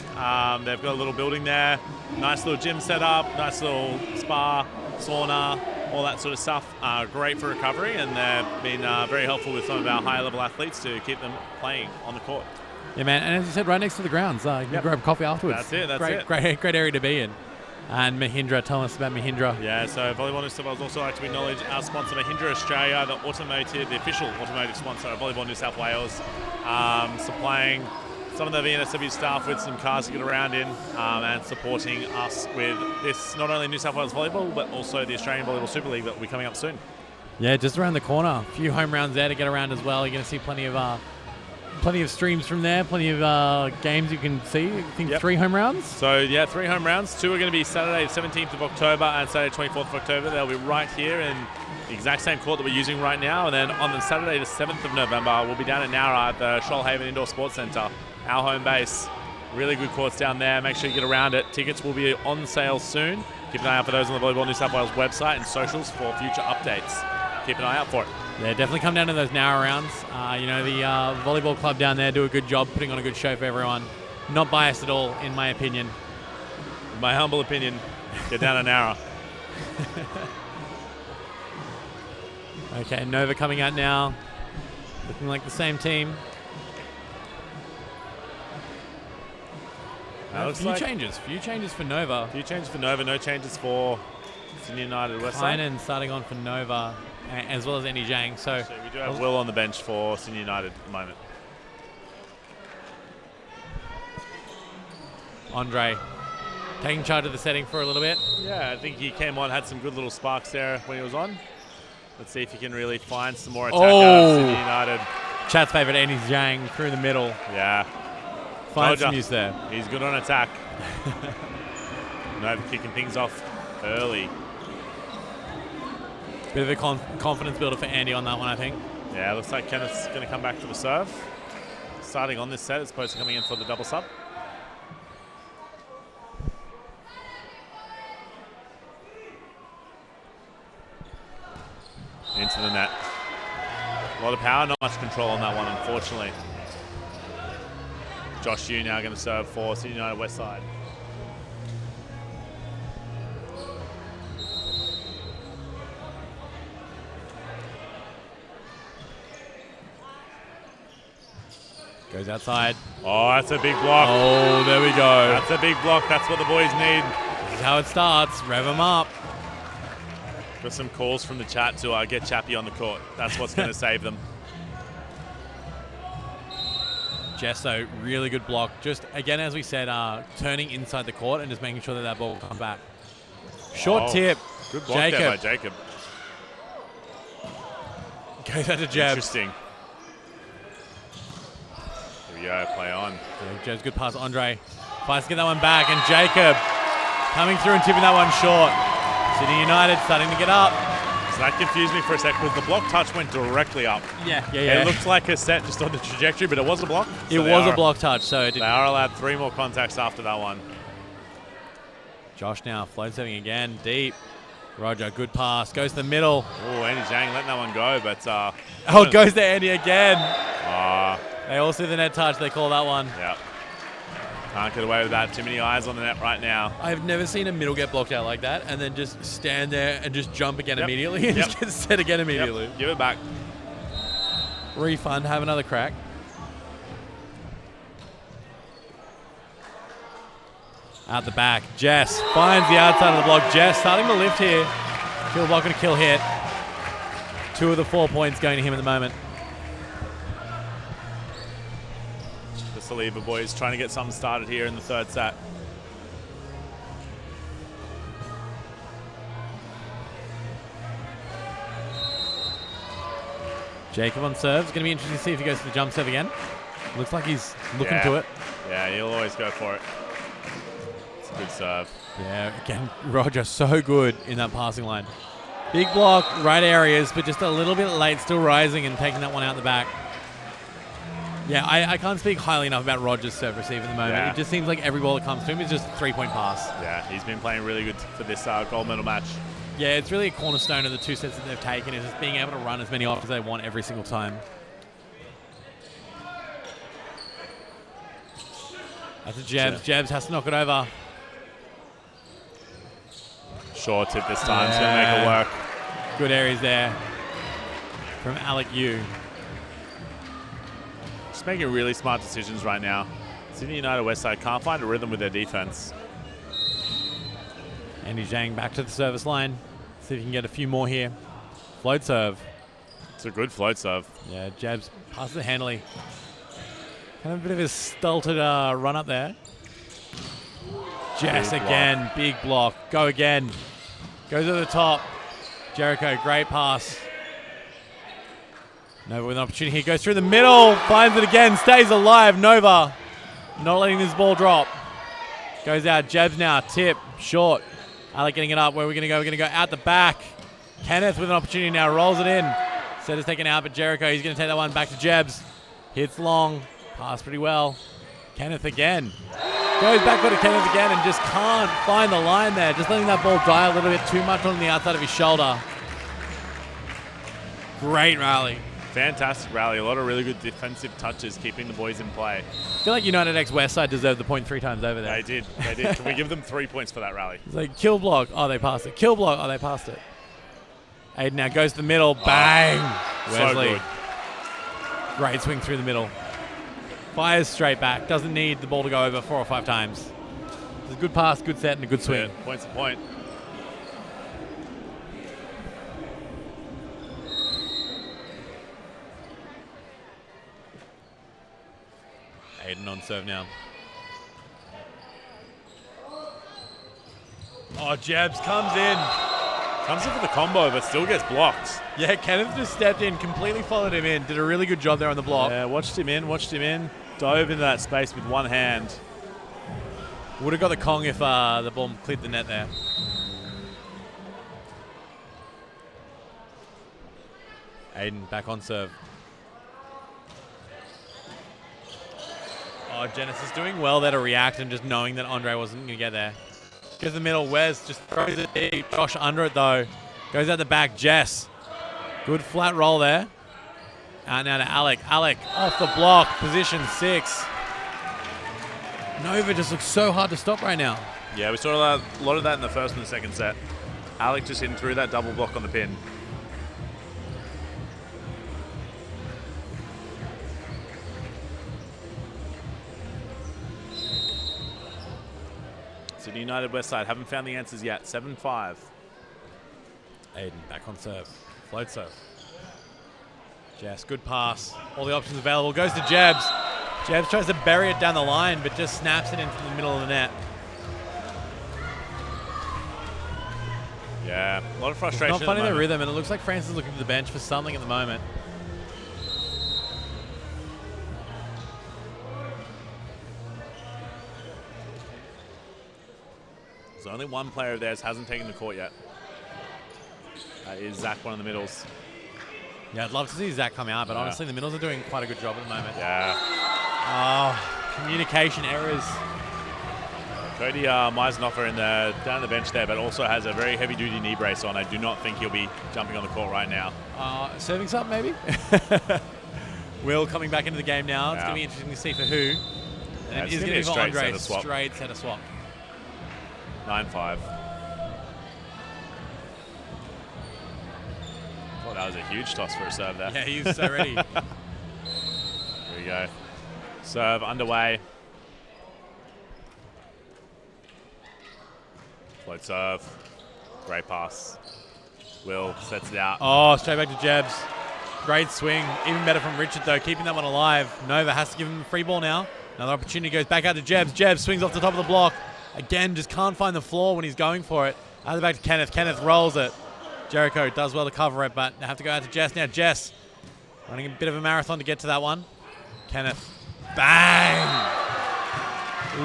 They've got a little building there, nice little gym setup, nice little spa, sauna, all that sort of stuff are great for recovery, and they've been very helpful with some of our higher level athletes to keep them playing on the court. Yeah, man, and as you said, right next to the grounds. You can grab coffee afterwards. That's it, great, Great area to be in. And Mahindra, tell us about Mahindra. Yeah, so Volleyball New South Wales also like to acknowledge our sponsor, Mahindra Australia, the official automotive sponsor of Volleyball New South Wales, supplying some of the VNSW staff with some cars to get around in, and supporting us with this, not only New South Wales Volleyball, but also the Australian Volleyball Super League that will be coming up soon. Yeah, just around the corner. A few home rounds there to get around as well. You're going to see plenty of streams from there, plenty of games you can see. I think 3 home rounds? So, yeah, 3 home rounds. 2 are going to be Saturday the 17th of October and Saturday 24th of October. They'll be right here in the exact same court that we're using right now. And then on the Saturday the 7th of November, we'll be down in Nowra at the Shoalhaven Indoor Sports Centre, our home base. Really good courts down there. Make sure you get around it. Tickets will be on sale soon. Keep an eye out for those on the Volleyball New South Wales website and socials for future updates. Keep an eye out for it. Yeah, definitely come down to those Nowra rounds. The volleyball club down there do a good job putting on a good show for everyone. Not biased at all, in my opinion. In my humble opinion, get down to Nowra. Okay, Nova coming out now. Looking like the same team. A few changes for Nova. Few changes for Nova, no changes for Sydney United WESTSIDE. Kleinen starting on for Nova, as well as Andy Zhang. So we do have Will on the bench for Sydney United at the moment. Andre taking charge of the setting for a little bit. Yeah, I think he came on, had some good little sparks there when he was on. Let's see if he can really find some more attack out of Sydney United. Chat's favourite, Andy Zhang, through the middle. Yeah. Find some use there. He's good on attack. Nova kicking things off early. Bit of a confidence builder for Andy on that one, I think. Yeah, looks like Kenneth's going to come back to the serve. Starting on this set as opposed to coming in for the double sub. Into the net. A lot of power, not much control on that one, unfortunately. Josh Yu now going to serve for Sydney United WESTSIDE. Goes outside. Oh, that's a big block. Oh, there we go. That's a big block. That's what the boys need. This is how it starts. Rev them up. Got some calls from the chat to get Chappie on the court. That's what's going to save them. Jesso, really good block. Just, again, as we said, turning inside the court and just making sure that ball will come back. Short tip. Good block there by Jacob. Goes out to Jeb. Interesting. Here we go, play on. Yeah, Jeb's good pass, Andre. Fights to get that one back, and Jacob coming through and tipping that one short. Sydney United starting to get up. So that confused me for a sec because the block touch went directly up. Yeah. It looked like a set just on the trajectory, but it was a block. So it was a block touch, so they are allowed 3 more contacts after that one. Josh now float serving again, deep. Roger, good pass, goes to the middle. Oh, Andy Zhang letting that one go, but it goes to Andy again. They all see the net touch, they call that one. Yeah. Can't get away with that. Too many eyes on the net right now. I've never seen a middle get blocked out like that and then just stand there and just jump again immediately and just get set again immediately. Give it back. Refund, have another crack. Out the back, Jess finds the outside of the block. Jess starting to lift here. Kill block and a kill hit. 2 of the 4 points going to him at the moment. Saliva boys trying to get something started here in the 3rd set. Jacob on serve. It's going to be interesting to see if he goes to the jump serve again. Looks like he's looking to it. Yeah, he'll always go for it. It's a good serve. Yeah, again, Roger so good in that passing line. Big block, right areas, but just a little bit late, still rising and taking that one out the back. Yeah, I can't speak highly enough about Roger's serve receive at the moment. Yeah. It just seems like every ball that comes to him is just a 3-point pass. Yeah, he's been playing really good for this gold medal match. Yeah, it's really a cornerstone of the 2 sets that they've taken, is just being able to run as many off as they want every single time. That's a Jebs. Jebs has to knock it over. Short tip this time. It's going to make it work. Good areas there from Alec Yu. Just making really smart decisions right now. Sydney United Westside can't find a rhythm with their defense. Andy Zhang back to the service line. See if he can get a few more here. Float serve. It's a good float serve. Yeah, jabs passes it handily. Kind of a bit of a stulted run up there. Jess again, big block. Go again. Goes to the top. Jericho, great pass. Nova with an opportunity here. Goes through the middle. Finds it again. Stays alive. Nova not letting this ball drop. Goes out. Jabs now. Tip. Short. Alec getting it up. Where are we going to go? We're going to go out the back. Kenneth with an opportunity now. Rolls it in. Set is taken out, but Jericho, he's going to take that one back to Jebs. Hits long. Pass pretty well. Kenneth again. Goes back to Kenneth again and just can't find the line there. Just letting that ball die a little bit too much on the outside of his shoulder. Great rally. Fantastic rally. A lot of really good defensive touches, keeping the boys in play. I feel like United X Westside deserved the point 3 times over there. They did. They did. Can we give them 3 points for that rally? It's like kill block. Oh, they passed it. Kill block. Oh, they passed it. Aiden now goes to the middle. Bang. Wesley. So good. Great swing through the middle. Fires straight back. Doesn't need the ball to go over 4 or 5 times. It's a good pass, good set, and a good swing. Yeah, points to point. Aiden on serve now. Oh, Jabs comes in. Comes in for the combo, but still gets blocked. Yeah, Kenneth just stepped in, completely followed him in. Did a really good job there on the block. Yeah, watched him in. Dove into that space with one hand. Would have got the Kong if the ball cleared the net there. Aiden back on serve. Oh, Genesis doing well there to react and just knowing that Andre wasn't going to get there. Goes to the middle. Wes just throws it deep. Josh under it though. Goes out the back. Jess. Good flat roll there. Out now to Alec. Alec off the block. Position 6. Nova just looks so hard to stop right now. Yeah, we saw a lot of that in the first and the second set. Alec just hitting through that double block on the pin. Sydney United Westside haven't found the answers yet. 7-5. Aiden back on serve. Float serve. Jess, good pass. All the options available. Goes to Jebs. Jebs tries to bury it down the line, but just snaps it into the middle of the net. Yeah, a lot of frustration. Not finding the rhythm, and it looks like Francis is looking to the bench for something at the moment. There's only one player of theirs hasn't taken the court yet. That is Zach, one of the middles. Yeah, I'd love to see Zach come out, but honestly, the middles are doing quite a good job at the moment. Yeah. Oh, communication errors. Cody Meisenhofer down the bench there, but also has a very heavy-duty knee brace on. I do not think he'll be jumping on the court right now. Serving something, maybe? Will coming back into the game now. It's going to be interesting to see for who. And it is going to be for Andre. Straight center swap. 9-5. Oh, that was a huge toss for a serve there. Yeah, he was so ready. Here we go. Serve underway. Float serve. Great pass. Will sets it out. Oh, straight back to Jebs. Great swing. Even better from Richard, though, keeping that one alive. Nova has to give him a free ball now. Another opportunity goes back out to Jebs. Jebs swings off the top of the block. Again, just can't find the floor when he's going for it. Out the back to Kenneth. Kenneth rolls it. Jericho does well to cover it, but they have to go out to Jess. Now Jess running a bit of a marathon to get to that one. Kenneth. Bang!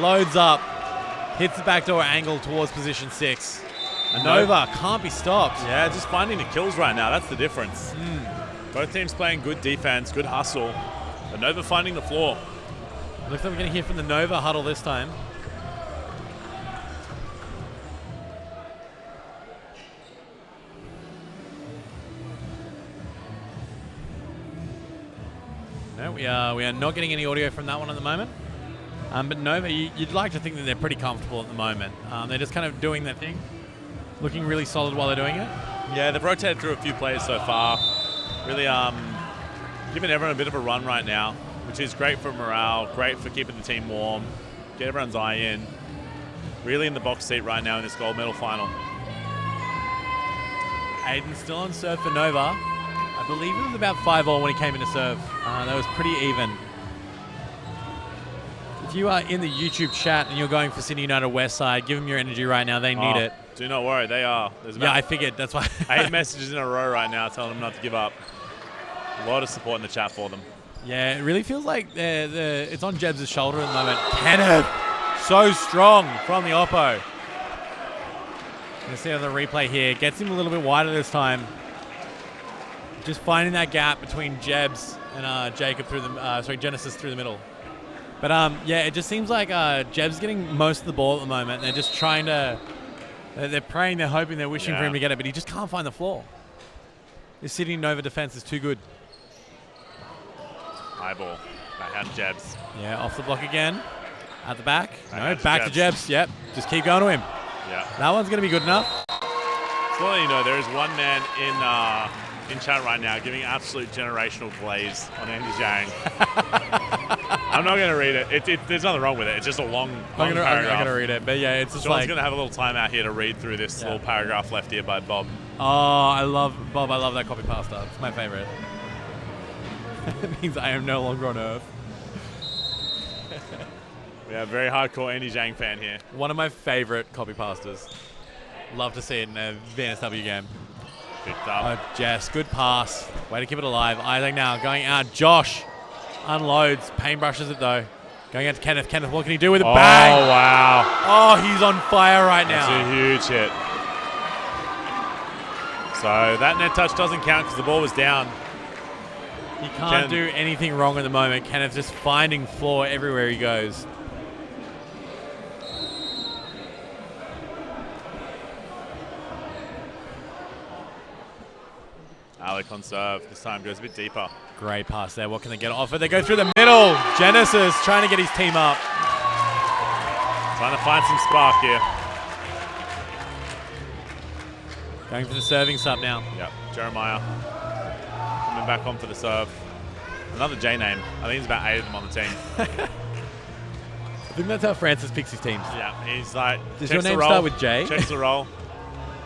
Loads up. Hits the backdoor angle towards position 6. And Nova can't be stopped. Yeah, just finding the kills right now. That's the difference. Both teams playing good defense, good hustle. But Nova finding the floor. Looks like we're going to hear from the Nova huddle this time. No, we are not getting any audio from that one at the moment. But Nova, you'd like to think that they're pretty comfortable at the moment. They're just kind of doing their thing, looking really solid while they're doing it. Yeah, they've rotated through a few players so far. Really giving everyone a bit of a run right now, which is great for morale, great for keeping the team warm, get everyone's eye in. Really in the box seat right now in this gold medal final. Aiden still on serve for Nova. I believe it was about 5-all when he came in to serve. That was pretty even. If you are in the YouTube chat and you're going for Sydney United Westside, give them your energy right now. They need it. Do not worry, they are. Yeah, I figured. That's why. 8 messages in a row right now telling them not to give up. A lot of support in the chat for them. Yeah, it really feels like it's on Jebs' shoulder at the moment. Kenneth, so strong from the oppo. You can see on the replay here, gets him a little bit wider this time. Just finding that gap between Jebs and Jacob through the, Genesis through the middle. But yeah, it just seems like Jeb's getting most of the ball at the moment. They're just trying to, they're praying, they're hoping, they're wishing for him to get it, but he just can't find the floor. This Sydney Nova defense is too good. High ball. Backhand Jebs. Yeah, off the block again. At the back. Backhand No, back to Jebs. Yep, just keep going to him. Yeah. That one's going to be good enough. So let you know, there is one man in chat right now giving absolute generational glaze on Andy Zhang. I'm not going to read it. There's nothing wrong with it. It's just a long paragraph. I'm going to read it, but yeah, it's just Sean's like... going to have a little time out here to read through this little paragraph left here by Bob. Oh, I love that copy pasta. It's my favorite. It means I am no longer on Earth. We have a very hardcore Andy Zhang fan here. One of my favorite copy pastas. Love to see it in a VNSW game. Picked up. Oh, Jess, good pass. Way to keep it alive. Isaac now going out. Josh unloads. Paintbrushes it though. Going out to Kenneth. Kenneth, what can he do with a bang? Oh, wow. Oh, he's on fire right now. That's a huge hit. So that net touch doesn't count because the ball was down. He can't do anything wrong at the moment. Kenneth's just finding floor everywhere he goes. Alec on serve. This time goes a bit deeper. Great pass there. What can they get off it? They go through the middle. Genesis trying to get his team up. Trying to find some spark here. Going for the serving sub now. Yep. Jeremiah coming back on for the serve. Another J name. I think there's about 8 of them on the team. I think that's how Francis picks his teams. Yeah. He's like, does your name start with J? Checks the roll.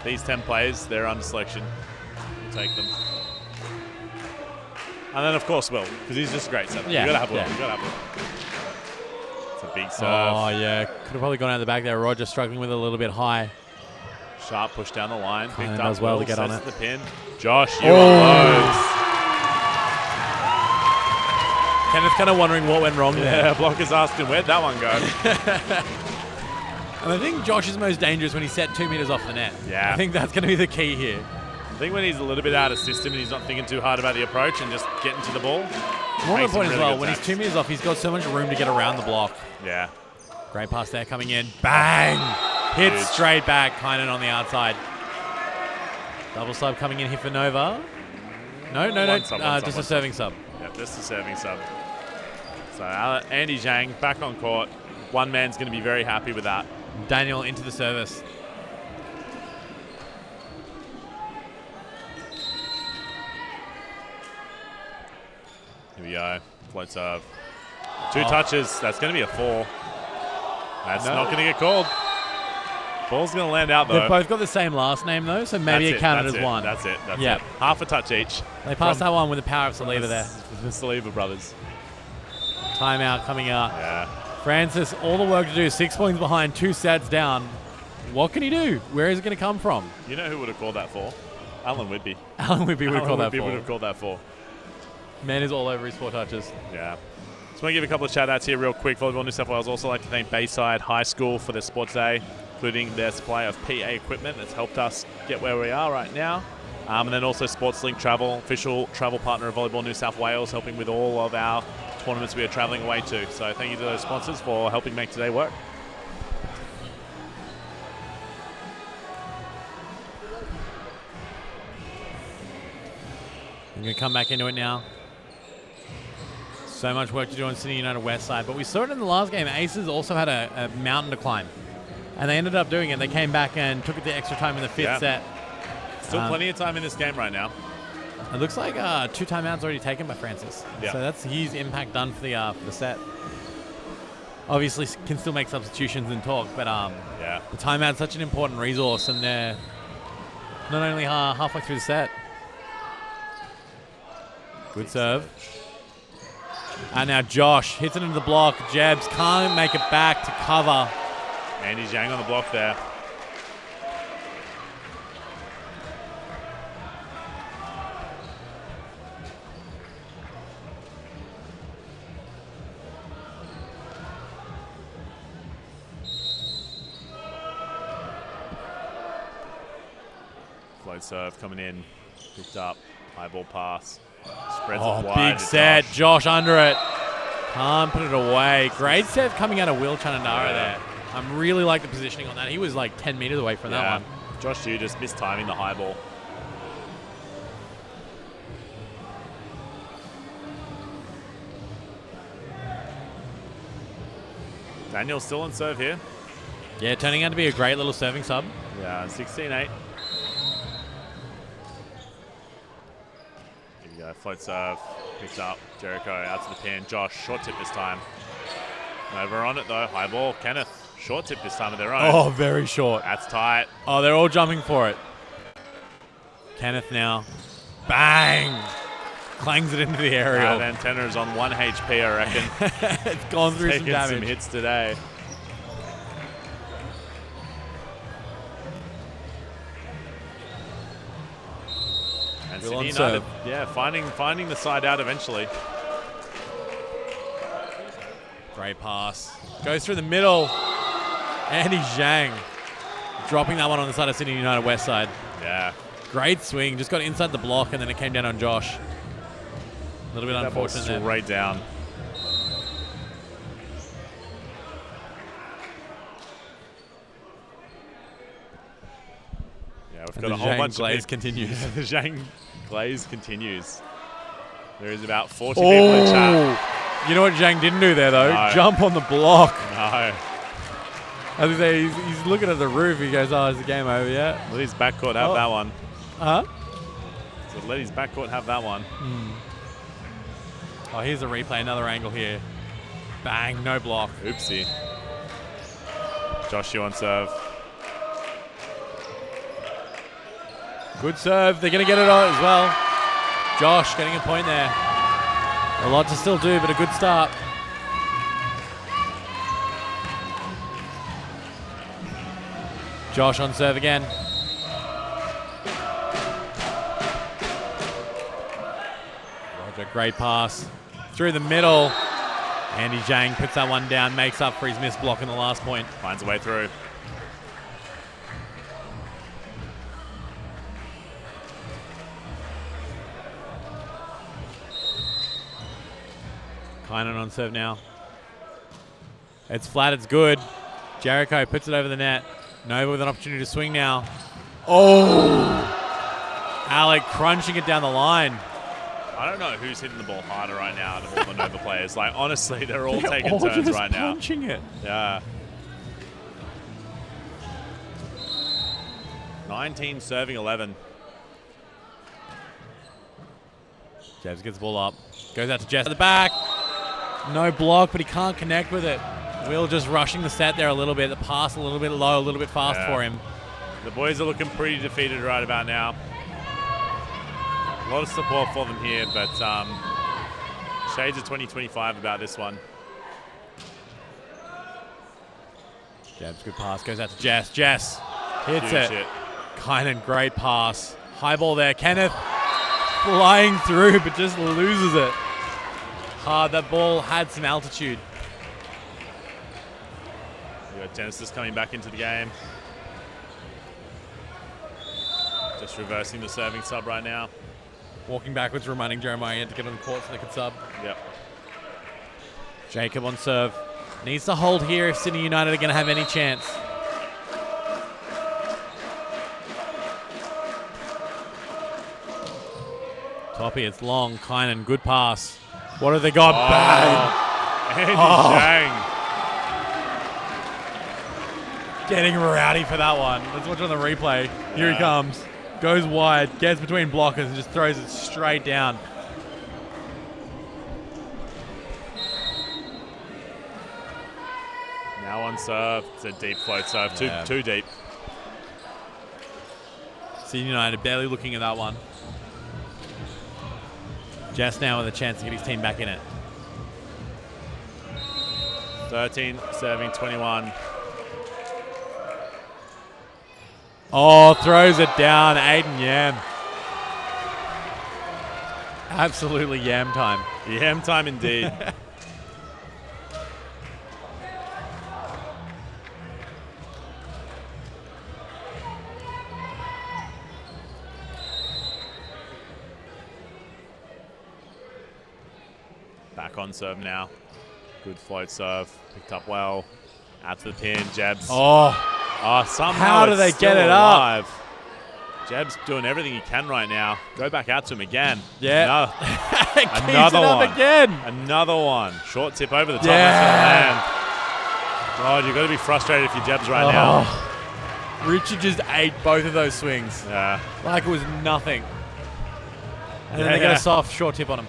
These 10 players, they're under selection. We'll take them. And then, of course, Will, because he's just a great setter. Yeah. You got to have Will. Yeah. You got to have Will. It's a big serve. Oh, yeah. Could have probably gone out the back there. Roger struggling with it a little bit high. Sharp push down the line. Picked up does well to get on sets it. The pin. Josh, you unloads. Kenneth's kind of wondering what went wrong there. Yeah, blockers asking, where'd that one go? And I think Josh is most dangerous when he's set 2 meters off the net. Yeah. I think that's going to be the key here. I think when he's a little bit out of system and he's not thinking too hard about the approach and just getting to the ball. More of the point really as well, when he's 2 meters off, he's got so much room to get around the block. Yeah. Great pass there coming in. Bang! Hit Huge. straight back, Kynan on the outside. Double sub coming in here for Nova. No. One sub. Just a serving sub. Yeah, just a serving sub. So Andy Zhang back on court. One man's going to be very happy with that. Daniel into the service. Here we go. Float serve. 2 touches. That's going to be a 4. That's not going to get called. Ball's going to land out, though. They've both got the same last name, though, so maybe it counted as one. That's it. That's Yeah. it. Half a touch each. They passed that one with the power of Saliva there. The Saliva brothers. Timeout coming up. Yeah. Francis, all the work to do. 6 points behind, 2 sets down. What can he do? Where is it going to come from? You know who would have called that 4? Alan Whitby. Alan Whitby would have called that Whitby would for. have called that 4. Man is all over his 4 touches. Yeah. Just want to give a couple of shout-outs here real quick. Volleyball New South Wales also like to thank Bayside High School for their sports day, including their supply of PA equipment that's helped us get where we are right now. And then also SportsLink Travel, official travel partner of Volleyball New South Wales, helping with all of our tournaments we are travelling away to. So thank you to those sponsors for helping make today work. I'm going to come back into it now. So much work to do on Sydney United Westside, but we saw it in the last game. Aces also had a mountain to climb, and they ended up doing it. They came back and took it the extra time in the 5th set. Still plenty of time in this game right now. It looks like 2 timeouts already taken by Francis. Yeah. So that's his impact done for the set. Obviously, can still make substitutions and talk, but Yeah. the timeout's such an important resource, and they're not only halfway through the set. Good serve. And now Josh hits it into the block. Jebs can't make it back to cover. Andy Zhang on the block there. Float serve coming in. Picked up. High ball pass. Spreads it wide. Big set. Josh under it. Can't put it away. Great set coming out of Will Chanandara there. I really like the positioning on that. He was like 10 meters away from that one. Josh Yu just missed timing the high ball. Daniel's still on serve here. Yeah, turning out to be a great little serving sub. Yeah, 16-8. Here we go. Float serve. Picked up. Jericho out to the pin. Josh, short tip this time. Over on it though. High ball. Kenneth, short tip this time of their own. Oh, very short. That's tight. Oh, they're all jumping for it. Kenneth now. Bang! Clangs it into the aerial. That antenna is on 1 HP, I reckon. It's gone through some Taking damage. some hits today. And Sydney United, finding the side out eventually. Great pass. Goes through the middle. Andy Zhang dropping that one on the side of Sydney United West side. Yeah. Great swing. Just got inside the block and then it came down on Josh. A little bit unfortunate there. Straight down. Yeah, we've got a whole bunch glaze of continues. The Zhang glaze continues. There is about 40 people in chat. You know what Zhang didn't do there though? No. Jump on the block. No. As I say, he's looking at the roof. He goes, "Oh, is the game over yet?" Let his backcourt have that one. Huh? So let his backcourt have that one. Oh, here's a replay. Another angle here. Bang! No block. Oopsie. Josh Yu on serve. Good serve. They're going to get it on as well. Josh getting a point there. A lot to still do, but a good start. Josh on serve again. Roger, great pass. Through the middle. Andy Zhang puts that one down, makes up for his missed block in the last point. Finds a way through. Kynan on serve now. It's flat, it's good. Jericho puts it over the net. Nova with an opportunity to swing now. Oh! Alec crunching it down the line. I don't know who's hitting the ball harder right now out of all the Nova players. Like, honestly, they're all taking turns right now. Punching it. Yeah. 19 serving 11. Jebs gets the ball up. Goes out to Jess at the back. No block, but he can't connect with it. Will just rushing the set there a little bit. The pass a little bit low, a little bit fast for him. The boys are looking pretty defeated right about now. A lot of support for them here, but shades of 2025 about this one. Jebs, good pass. Goes out to Jess. Jess hits Huge it. hit. Kynan, great pass. High ball there. Kenneth flying through, but just loses it. That ball had some altitude. We got Genesis coming back into the game. Just reversing the serving sub right now. Walking backwards, reminding Jeremiah he had to get on the court so they could sub. Yep. Jacob on serve. Needs to hold here if Sydney United are going to have any chance. Toppy, it's long. Kynan, good pass. What have they got? Bang! Andy Zhang. Getting rowdy for that one. Let's watch on the replay. Here he comes. Goes wide, gets between blockers and just throws it straight down. Now on serve. It's a deep float serve. Too deep. Sydney United barely looking at that one. Just now with a chance to get his team back in it. 13, serving 21. Oh, throws it down. Aiden Yam. Absolutely Yam time. Yam time indeed. Back on serve now. Good float serve. Picked up well. Out to the pin. Jeb's. Somehow how do they get it alive. Jeb's doing everything he can right now. Go back out to him again. Yeah. Another one. Again. Another one. Short tip over the top. Yeah. God, you've got to be frustrated if you're Jeb's right now. Richard just ate both of those swings. Yeah. Like it was nothing. And then they get a soft short tip on him.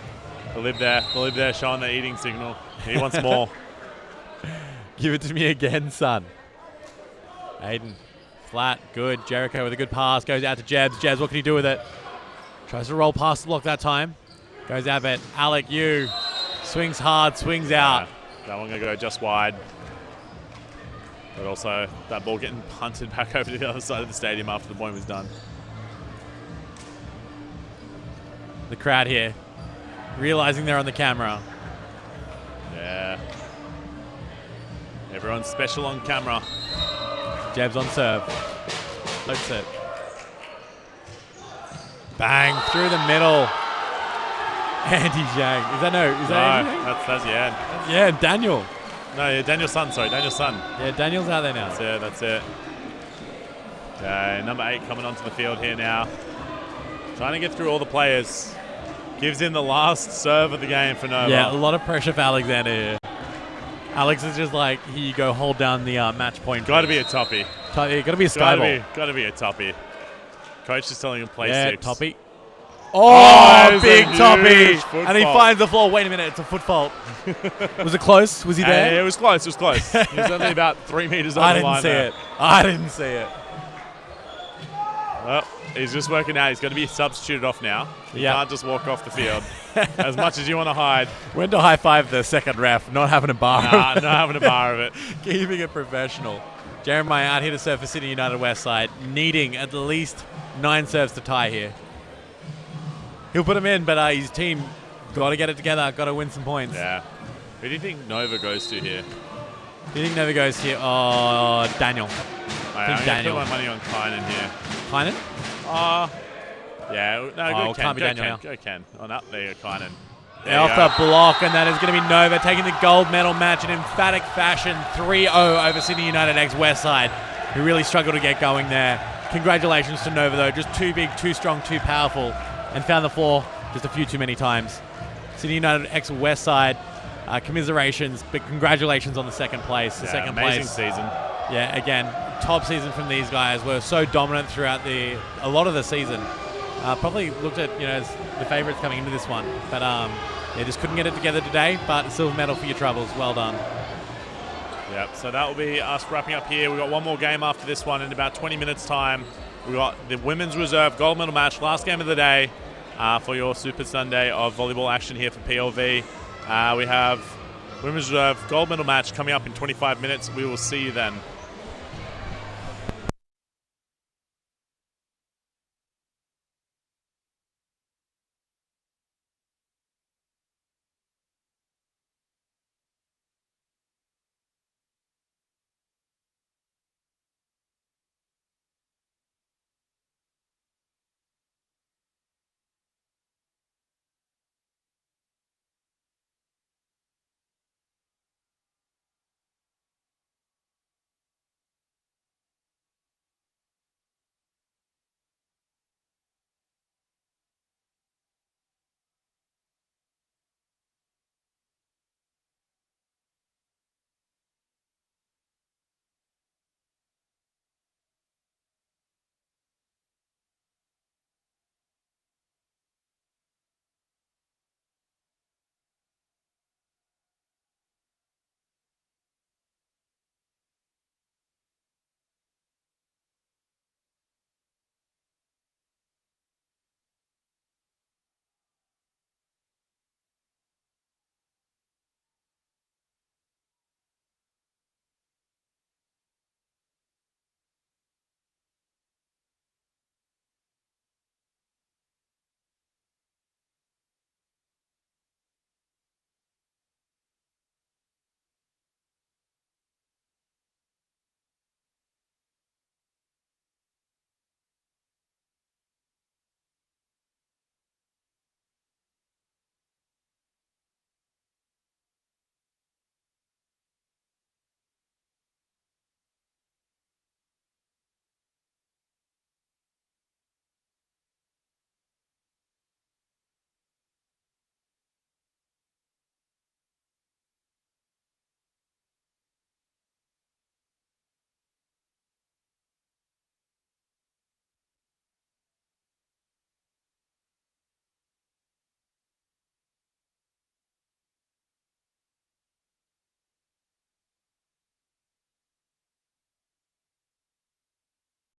The lib there showing the eating signal. He wants more. Give it to me again, son. Aiden, flat, good. Jericho with a good pass. Goes out to Jebs. Jebs, what can he do with it? Tries to roll past the block that time. Goes out at Alec Yu. Swings hard, swings out. That one going to go just wide. But also that ball getting punted back over to the other side of the stadium after the point was done. The crowd here, realizing they're on the camera. Yeah. Everyone's special on camera. Jebs on serve. Looks it. Bang, through the middle. Andy Zhang. Is that no? Is that Andy Zhang? That's Yan. Yeah, Daniel. No, yeah, Daniel's son. Sorry, Daniel's son. Yeah, Daniel's out there now. That's it. Okay, number 8 coming onto the field here now. Trying to get through all the players. Gives in the last serve of the game for Nova. Yeah, a lot of pressure for Alexander here. Alex is just like, here you go, hold down the match point. Got to be a toppy. Got to be a skyball. Got to be a toppy. Coach is telling him play 6. Toppy. Oh, big toppy. And he fault. finds the floor. Wait a minute, it's a foot fault. Was it close? Was he there? Yeah, it was close. He was only about 3 meters over the line. I didn't see it. Well, he's just working out. He's going to be substituted off now. He can't just walk off the field. As much as you want to hide. Went to high five the second ref, not having a bar. Not having a bar of it. Keeping it professional. Jeremiah out here to serve for Sydney United Westside, needing at least 9 serves to tie here. He'll put him in, but his team got to get it together, got to win some points. Yeah. Who do you think Nova goes to here? Who do you think Nova goes here? Oh, Daniel. I'm going to put my money on Kynan here. Kynan? Yeah. No, go Ken. Can't be go Daniel Ken. now. Go Ken. Oh, no, there you go, Kynan. Off the block, and that is going to be Nova taking the gold medal match in emphatic fashion, 3-0 over Sydney United x Westside, who really struggled to get going there. Congratulations to Nova, though. Just too big, too strong, too powerful, and found the floor just a few too many times. Sydney United x Westside, commiserations, but congratulations on the second place. The second amazing place season. Yeah, again, top season from these guys. Were so dominant throughout a lot of the season. Probably looked at as the favourites coming into this one, but they just couldn't get it together today. But silver medal for your troubles. Well done. Yep. So that will be us wrapping up here. We've got one more game after this one in about 20 minutes' time. We've got the women's reserve gold medal match, last game of the day for your Super Sunday of volleyball action here for PLV. We have women's reserve gold medal match coming up in 25 minutes. We will see you then.